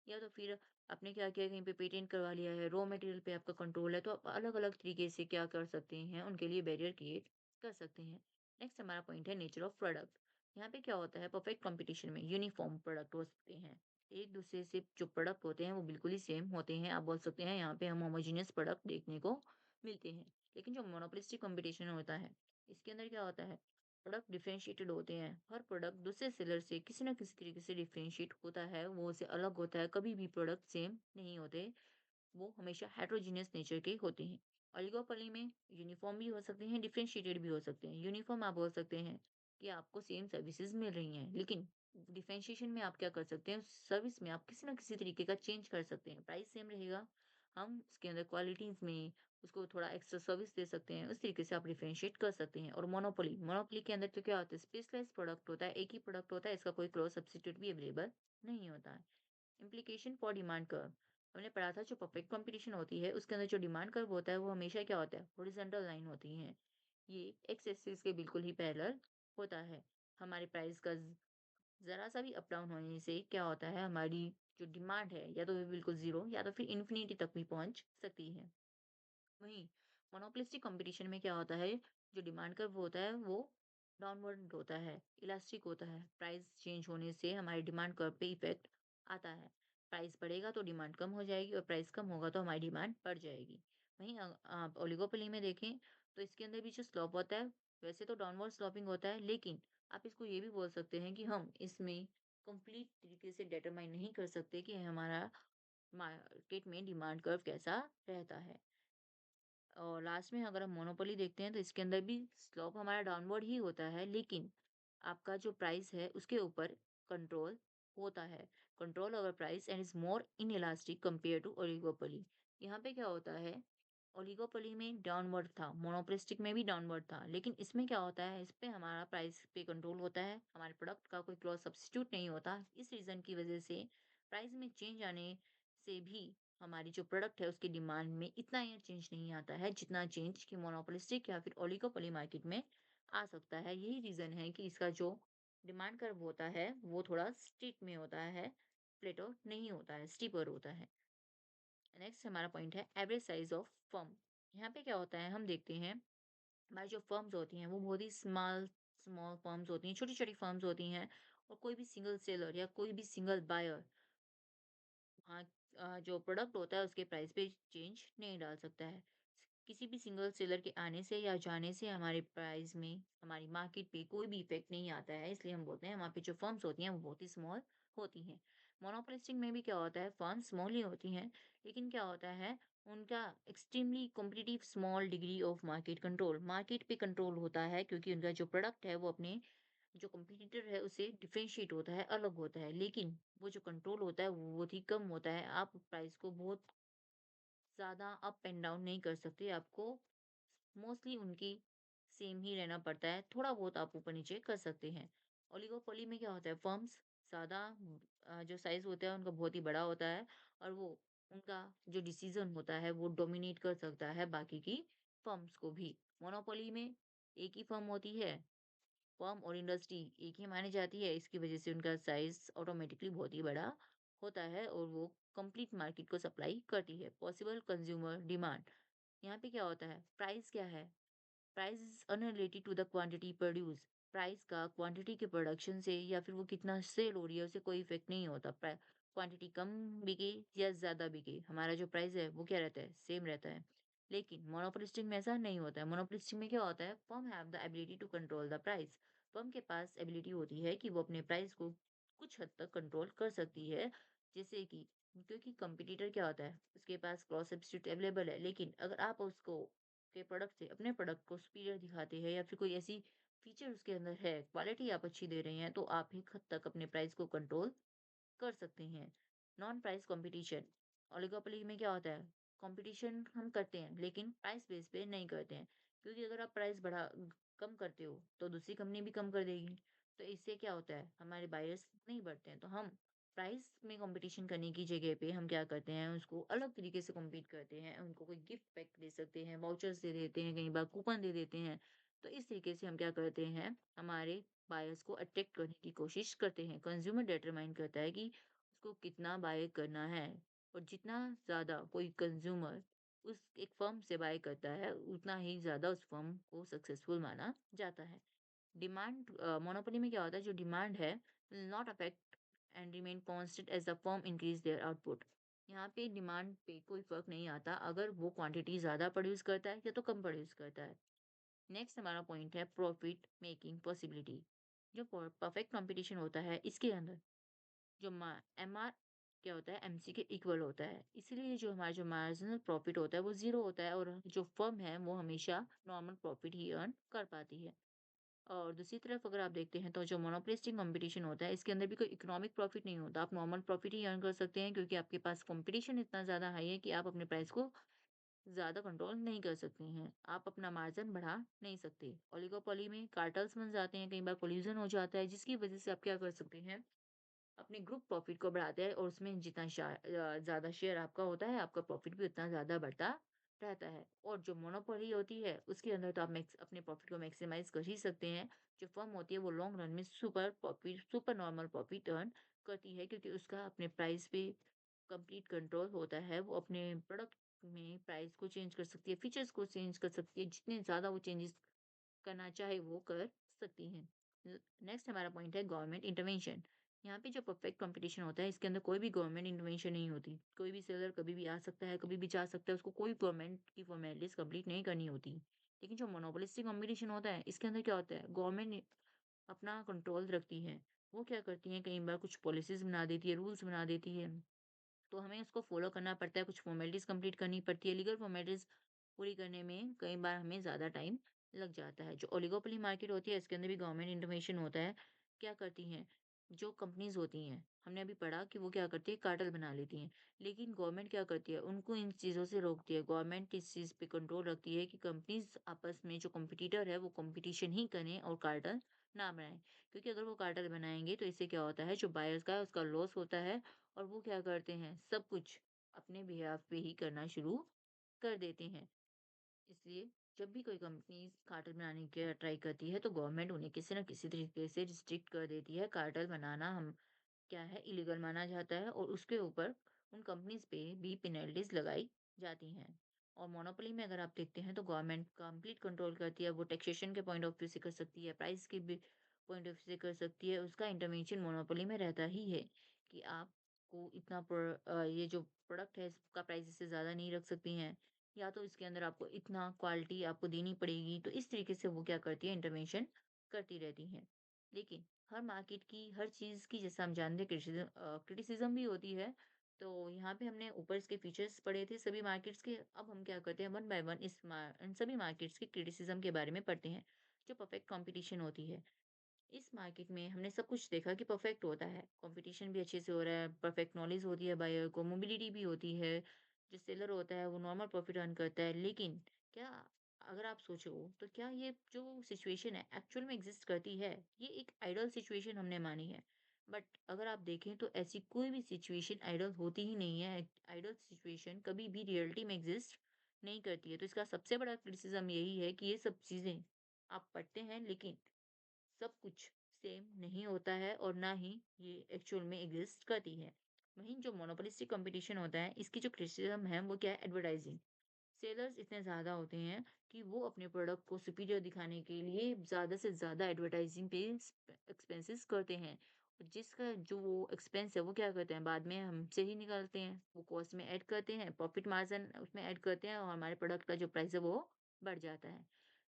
या तो फिर आपने क्या किया, कहीं पे पेटेंट करवा लिया है, रॉ मटेरियल पे आपका कंट्रोल है, तो आप अलग अलग तरीके से क्या कर सकते हैं, उनके लिए बैरियर क्रिएट कर सकते हैं। नेक्स्ट हमारा पॉइंट है नेचर ऑफ प्रोडक्ट। यहाँ पे क्या होता है, परफेक्ट कंपटीशन में यूनिफॉर्म प्रोडक्ट हो सकते हैं। एक दूसरे से जो प्रोडक्ट होते हैं वो बिल्कुल ही सेम होते हैं। आप बोल सकते हैं यहाँ पे हम होमोजेनियस प्रोडक्ट देखने को मिलते हैं। लेकिन जो मोनोपोलिस्टिक कंपटीशन होता है, इसके अंदर क्या होता है, प्रोडक्ट डिफरेंशिएटेड होते हैं। हर प्रोडक्ट दूसरे सेलर से किसी ना किसी तरीके से डिफरेंशिएट होता है, वो उससे अलग होता है। कभी भी प्रोडक्ट सेम नहीं होते, वो हमेशा हेटेरोजेनियस नेचर के होते हैं। ओलिगोपोली में यूनिफॉर्म भी हो सकते हैं, डिफरेंशिएटेड भी हो सकते हैं। यूनिफॉर्म आप बोल सकते हैं कि आपको सेम सर्विसेज़ मिल रही हैं, लेकिन डिफरेंशिएशन में आप क्या कर सकते हैं, सर्विस में आप किसी न किसी तरीके का चेंज कर सकते हैं। प्राइस सेम रहेगा, हम उसके अंदर क्वालिटीज़ में उसको थोड़ा एक्स्ट्रा सर्विस दे सकते हैं, उस तरीके से आप डिफरेंशिएट कर सकते हैं। और मोनोपोली, मोनोपोली के अंदर तो क्या होता है, स्पेशलाइज़्ड प्रोडक्ट होता है, एक ही प्रोडक्ट होता है, इसका कोई क्रॉस सब्स्टिट्यूट भी अवेलेबल नहीं होता है। इम्प्लीकेशन फॉर डिमांड कर्व, हमने पढ़ा था जो परफेक्ट कंपटीशन होती है उसके अंदर जो डिमांड कर्व होता है वो हमेशा क्या होता है, हॉरिजॉन्टल लाइन होती है। ये एक्स एक्सिस के बिल्कुल ही पैरेलल होता है। हमारे प्राइस का जरा सा भी अप डाउन होने से क्या होता है, हमारी जो डिमांड है या तो वो बिल्कुल जीरो या तो फिर इन्फिनिटी तक भी पहुंच सकती है। वहीं मोनोपोलिस्टिक कंपटीशन में क्या होता है, जो डिमांड कर्व होता है वो डाउनवर्ड होता है, इलास्टिक होता है। प्राइस चेंज होने से हमारी डिमांड कर्व पे इफेक्ट आता है। प्राइस बढ़ेगा तो डिमांड कम हो जाएगी और प्राइस कम होगा तो हमारी डिमांड बढ़ जाएगी। वहीं आप ओलिगोपोली में देखें तो इसके अंदर भी जो स्लोप होता है, वैसे तो डाउनवर्ड स्लोपिंग होता है, लेकिन आप इसको ये भी बोल सकते हैं कि हम इसमें कंप्लीट तरीके से डिटरमाइन नहीं कर सकते कि हमारा मार्केट में डिमांड कर्व कैसा रहता है। और लास्ट में अगर हम मोनोपोली देखते हैं तो इसके अंदर भी स्लोप हमारा डाउनवर्ड ही होता है, लेकिन आपका जो प्राइस है उसके ऊपर कंट्रोल होता है। Control over price and is more inelastic compare to oligopoly. यहाँ पे क्या होता है, ओलिगोपोली में डाउनवर्ड था, मोनोपोलिस्टिक में भी डाउनवर्ड था, लेकिन इसमें क्या होता है, इस पे हमारा प्राइस पे कंट्रोल होता है, हमारे प्रोडक्ट का कोई क्लॉज सब्स्टिट्यूट नहीं होता। इस रीजन की वजह से प्राइस में चेंज आने से भी हमारी जो प्रोडक्ट है उसकी डिमांड में इतना ही चेंज नहीं आता है जितना चेंज कि मोनोपोलिस्टिक या फिर ओलिगोपोली मार्केट में आ सकता है। यही रीजन है कि इसका जो डिमांड कर्व होता है वो थोड़ा स्ट्रेट में होता है, प्लेटो नहीं होता है, स्टीपर होता है। नेक्स्ट हमारा पॉइंट है एवरेज साइज ऑफ फर्म। यहाँ पे क्या होता है, हम देखते हैं हमारी जो फर्म्स होती हैं वो बहुत ही स्मॉल स्मॉल फर्म्स होती हैं, छोटी छोटी फर्म्स होती हैं। और कोई भी सिंगल सेलर या कोई भी सिंगल बायर हाँ, जो प्रोडक्ट होता है उसके प्राइस पे चेंज नहीं डाल सकता है। किसी भी सिंगल सेलर के आने से या जाने से हमारे प्राइस में, हमारी मार्केट पे कोई भी इफ़ेक्ट नहीं आता है। इसलिए हम बोलते हैं वहाँ पे जो फर्म्स होती हैं वो बहुत ही स्मॉल होती हैं। मोनोपोलिस्टिक में भी क्या होता है, फर्म्स स्मॉल ही होती हैं, लेकिन क्या होता है, उनका extremely competitive small degree of market control, market पे कंट्रोल होता है क्योंकि उनका जो प्रोडक्ट है वो अपने जो कॉम्पिटिटर है उससे डिफरेंशिएट होता है, अलग होता है, लेकिन वो जो कंट्रोल होता है वो बहुत ही कम होता है। आप प्राइस को बहुत ज़्यादा अप एंड डाउन नहीं कर सकते, आपको मोस्टली उनकी सेम ही रहना पड़ता है, थोड़ा बहुत आप ऊपर-नीचे कर सकते हैं। ओलिगोपोली में क्या होता है, फर्म्स ज़्यादा जो साइज़ होता है उनका बहुत ही बड़ा होता है और वो उनका जो डिसीज़न होता है वो डोमिनेट कर सकता है बाकी की फर्म्स को भी। मोनोपोली में एक ही फर्म होती है, फर्म और इंडस्ट्री एक ही मानी जाती है, इसकी वजह से उनका साइज ऑटोमेटिकली बहुत ही बड़ा होता है और वो कंप्लीट मार्केट को सप्लाई करती है। पॉसिबल कंज्यूमर डिमांड, यहाँ पे क्या होता है, प्राइस क्या है, price is unrelated to the quantity produce. Price का क्वांटिटी के प्रोडक्शन से या फिर वो कितना सेल हो रही है उससे कोई इफेक्ट नहीं होता। क्वांटिटी कम बिके या ज्यादा बिके, हमारा जो प्राइस है वो क्या रहता है, सेम रहता है। लेकिन मोनोपोलिस्टिक में ऐसा नहीं होता है। मोनोपोलिस्टिक में क्या होता है, firm have the ability to control the price. Firm के पास एबिलिटी होती है कि वो अपने प्राइस को कुछ हद तक कंट्रोल कर सकती है। जैसे कि क्योंकि कंपटीटर क्या होता है, उसके पास क्रॉस सब्स्टिट्यूट अवेलेबल है, लेकिन अगर आप उसको के प्रोडक्ट से अपने प्रोडक्ट को सुपीरियर दिखाते हैं या फिर कोई ऐसी फीचर उसके अंदर है, क्वालिटी आप अच्छी दे रहे हैं, तो आप एक हद तक अपने प्राइस को कंट्रोल कर सकते हैं। नॉन प्राइस कंपटीशन, ओलिगोपोली में क्या होता है, कंपटीशन हम करते हैं लेकिन प्राइस बेस पे नहीं करते हैं, क्योंकि अगर आप प्राइस कम करते हो तो दूसरी कंपनी भी कम कर देगी। तो इससे क्या होता है, हमारे बायर्स नहीं बढ़ते हैं। तो हम प्राइस में कंपटीशन करने की जगह पे हम क्या करते हैं, उसको अलग तरीके से compete करते हैं, उनको कोई गिफ्ट पैक दे सकते हैं, वाउचर्स दे देते हैं, कई बार कूपन दे देते हैं। तो इस तरीके से हम क्या करते हैं, हमारे बायर्स को अट्रैक्ट करने की कोशिश करते हैं। कंज्यूमर डिटरमाइन करता है कि उसको कितना बाय करना है, और जितना ज़्यादा कोई कंज्यूमर उस एक फर्म से बाय करता है, उतना ही ज़्यादा उस फर्म को सक्सेसफुल माना जाता है। डिमांड मोनोपोली में क्या होता है, जो डिमांड है will not affect and remain constant as the firm increase their output. यहाँ पे डिमांड पे कोई फर्क नहीं आता अगर वो क्वांटिटी ज़्यादा प्रोड्यूस करता है या तो कम प्रोड्यूस करता है। नेक्स्ट हमारा पॉइंट है प्रॉफिट मेकिंग पॉसिबिलिटी। जो परफेक्ट कंपटीशन होता है इसके अंदर जो एम आर क्या होता है, एमसी के इक्वल होता है, इसीलिए जो हमारा जो मार्जिनल प्रॉफिट होता है वो जीरो होता है और जो फर्म है वो हमेशा नॉर्मल प्रॉफिट ही अर्न कर पाती है। और दूसरी तरफ अगर आप देखते हैं तो जो मोनोपोलिस्टिक कंपटीशन होता है इसके अंदर भी कोई इकोनॉमिक प्रॉफिट नहीं होता। आप नॉर्मल प्रॉफिट ही अर्न कर सकते हैं क्योंकि आपके पास कंपटीशन इतना ज़्यादा हाई है कि आप अपने प्राइस को ज़्यादा कंट्रोल नहीं कर सकते हैं। आप अपना मार्जिन बढ़ा नहीं सकते। ओलिगोपोली में कार्टेल्स बन जाते हैं, कई बार कोलिजन हो जाता है जिसकी वज़ह से आप क्या कर सकते हैं, अपने ग्रुप प्रॉफिट को बढ़ाते हैं और उसमें जितना ज़्यादा शेयर आपका होता है, आपका प्रॉफिट भी उतना ज़्यादा बढ़ता रहता है। और जो मोनोपोली होती है, उसके अंदर तो आप मैक्स अपने प्रॉफिट को मैक्सिमाइज़ कर ही सकते हैं। जो फर्म होती है, वो लॉन्ग रन में सुपर नॉर्मल प्रॉफिट अर्न करती है क्योंकि उसका अपने प्राइस पे कंप्लीट कंट्रोल होता है। वो अपने प्रोडक्ट में प्राइस को चेंज कर सकती है, फीचर्स को चेंज कर सकती है, जितने ज़्यादा वो चेंजेस करना चाहे वो कर सकती हैं। नेक्स्ट हमारा पॉइंट है गवर्नमेंट इंटरवेंशन। यहाँ पे जो परफेक्ट कंपटीशन होता है इसके अंदर कोई भी गवर्नमेंट इंटरवेंशन नहीं होती। कोई भी सेलर कभी भी आ सकता है, कभी भी जा सकता है, उसको कोई गवर्नमेंट की फॉर्मेलिटीज कंप्लीट नहीं करनी होती। लेकिन जो मोनोपोलिस्टिक कंपटीशन होता है इसके अंदर क्या होता है, गवर्नमेंट अपना कंट्रोल रखती है। वो क्या करती है, कई बार कुछ पॉलिसीज बना देती है, रूल्स बना देती है, तो हमें उसको फ़ॉलो करना पड़ता है, कुछ फ़ॉर्मेलिटीज़ कंप्लीट करनी पड़ती है। लीगल फ़ॉर्मेलिटीज़ पूरी करने में कई बार हमें ज़्यादा टाइम लग जाता है। जो ओलिगोपोली मार्केट होती है, इसके अंदर भी गवर्नमेंट इंटरवेंशन होता है। क्या करती हैं, जो कंपनीज़ होती हैं, हमने अभी पढ़ा कि वो क्या करती है, कार्टेल बना लेती हैं। लेकिन गवर्नमेंट क्या करती है, उनको इन चीज़ों से रोकती है। गवर्नमेंट इस चीज़ पे कंट्रोल रखती है कि कंपनीज़ आपस में जो कॉम्पिटिटर है, वो कॉम्पिटिशन ही करें और कार्टेल ना बनाएँ। क्योंकि अगर वो कार्टेल बनाएँगे, तो इससे क्या होता है, जो बायर्स का है, उसका लॉस होता है और वो क्या करते हैं, सब कुछ अपने बिहाफ़ पे ही करना शुरू कर देते हैं। इसलिए जब भी कोई कंपनी कार्टेल बनाने की ट्राई करती है, तो गवर्नमेंट उन्हें किसी न किसी तरीके से रिस्ट्रिक्ट कर देती है। कार्टेल बनाना हम क्या है, इलीगल माना जाता है और उसके ऊपर उन कंपनीज़ पे भी पेनल्टीज़ लगाई जाती हैं। और मोनोपोली में अगर आप देखते हैं तो गवर्नमेंट कंप्लीट कंट्रोल करती है, वो टैक्सेशन के पॉइंट ऑफ व्यू से कर सकती है, प्राइस के भी पॉइंट ऑफ व्यू से कर सकती है। उसका इंटरवेंशन मोनोपोली में रहता ही है कि आपको इतना ये जो प्रोडक्ट है इसका प्राइस इससे ज़्यादा नहीं रख सकती हैं, या तो इसके अंदर आपको इतना क्वालिटी आपको देनी पड़ेगी। तो इस तरीके से वो क्या करती है, इंटरवेंशन करती रहती हैं। लेकिन हर मार्केट की, हर चीज़ की जैसा हम जानते हैं क्रिटिसिज़्म भी होती है। तो यहाँ पे हमने ऊपर इसके फीचर्स पढ़े थे सभी मार्केट्स के, अब हम क्या करते हैं, वन बाय वन इन सभी मार्केट्स के क्रिटिसिज़्म के बारे में पढ़ते हैं, जो परफेक्ट कॉम्पिटिशन होती है। इस मार्केट में हमने सब कुछ देखा कि परफेक्ट होता है, कंपटीशन भी अच्छे से हो रहा है, परफेक्ट नॉलेज होती है बायर को, मोबिलिटी भी होती है, जो सेलर होता है वो नॉर्मल प्रॉफिट अर्न करता है। लेकिन क्या, अगर आप सोचो तो क्या ये जो सिचुएशन है एक्चुअल में एग्जिस्ट करती है? ये एक आइडियल सिचुएशन हमने मानी है, बट अगर आप देखें तो ऐसी कोई भी सिचुएशन आइडियल होती ही नहीं है। आइडियल सिचुएशन कभी भी रियलिटी में एग्जिस्ट नहीं करती है। तो इसका सबसे बड़ा क्रिटिसिज्म यही है कि ये सब चीजें आप पढ़ते हैं, लेकिन सब कुछ सेम नहीं होता है और ना ही ये एक्चुअल में एग्जिस्ट करती है। वहीं जो मोनोपोलिस्टिक कंपटीशन होता है, इसकी जो क्रिटिसिज्म है वो क्या है, एडवर्टाइजिंग। सेलर्स इतने ज़्यादा होते हैं कि वो अपने प्रोडक्ट को सुपीरियर दिखाने के लिए ज़्यादा से ज़्यादा एडवर्टाइजिंग पे एक्सपेंसेस करते हैं। और जिसका जो वो एक्सपेंस है वो क्या करते हैं, बाद में हमसे ही निकालते हैं, वो कॉस्ट में ऐड करते हैं, प्रॉफिट मार्जिन उसमें ऐड करते हैं और हमारे प्रोडक्ट का जो प्राइस है वो बढ़ जाता है।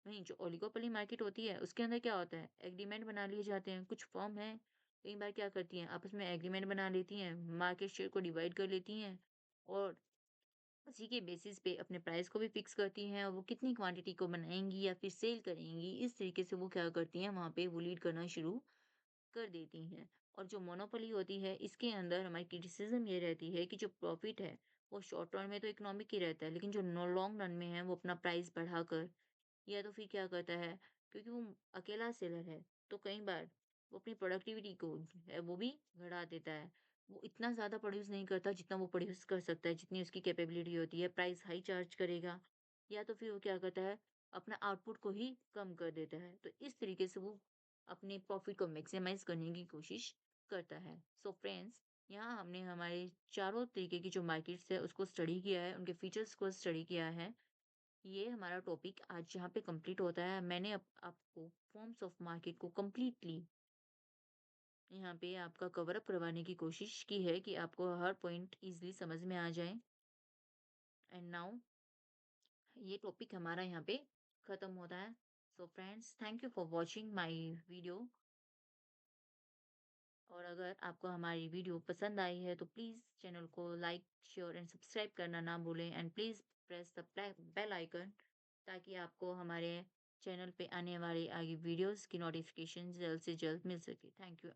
वहीं जो ओलिगोपोली मार्केट होती है उसके अंदर क्या होता है, एग्रीमेंट बना लिए जाते हैं। कुछ फर्म है, कई बार क्या करती हैं, आपस में एग्रीमेंट बना लेती हैं, मार्केट शेयर को डिवाइड कर लेती हैं और उसी के बेसिस पे अपने प्राइस को भी फिक्स करती हैं और वो कितनी क्वांटिटी को बनाएँगी या फिर सेल करेंगी, इस तरीके से वो क्या करती हैं, वहाँ पे वो लीड करना शुरू कर देती हैं। और जो मोनोपोली होती है, इसके अंदर हमारी क्रिटिसिज़्म ये रहती है कि जो प्रॉफ़िट है, वो शॉर्ट टर्म में तो इकोनॉमिक ही रहता है, लेकिन जो लॉन्ग रन में है, वो अपना प्राइस बढ़ाकर या तो फिर क्या करता है, क्योंकि वो अकेला सेलर है, तो कई बार वो अपनी प्रोडक्टिविटी को है वो भी बढ़ा देता है। वो इतना ज़्यादा प्रोड्यूस नहीं करता जितना वो प्रोड्यूस कर सकता है, जितनी उसकी कैपेबिलिटी होती है, प्राइस हाई चार्ज करेगा या तो फिर वो क्या करता है, अपना आउटपुट को ही कम कर देता है। तो इस तरीके से वो अपने प्रॉफिट को मैक्सिमाइज़ करने की कोशिश करता है। सो फ्रेंड्स, यहाँ हमने हमारे चारों तरीके की जो मार्केट्स है उसको स्टडी किया है, उनके फीचर्स को स्टडी किया है। ये हमारा टॉपिक आज यहाँ पे कंप्लीट होता है। मैंने आपको फॉर्म्स ऑफ मार्केट को कंप्लीटली यहाँ पे आपका कवर अप करवाने की कोशिश की है कि आपको हर पॉइंट इजीली समझ में आ जाए। एंड नाउ ये टॉपिक हमारा यहाँ पे खत्म होता है। So friends, thank you for watching my video. और अगर आपको हमारी वीडियो पसंद आई है तो प्लीज़ चैनल को लाइक, शेयर एंड सब्सक्राइब करना ना भूलें and please press the bell icon ताकि आपको हमारे चैनल पे आने वाली आगे वीडियोस की नोटिफिकेशन जल्द से जल्द मिल सके। Thank you.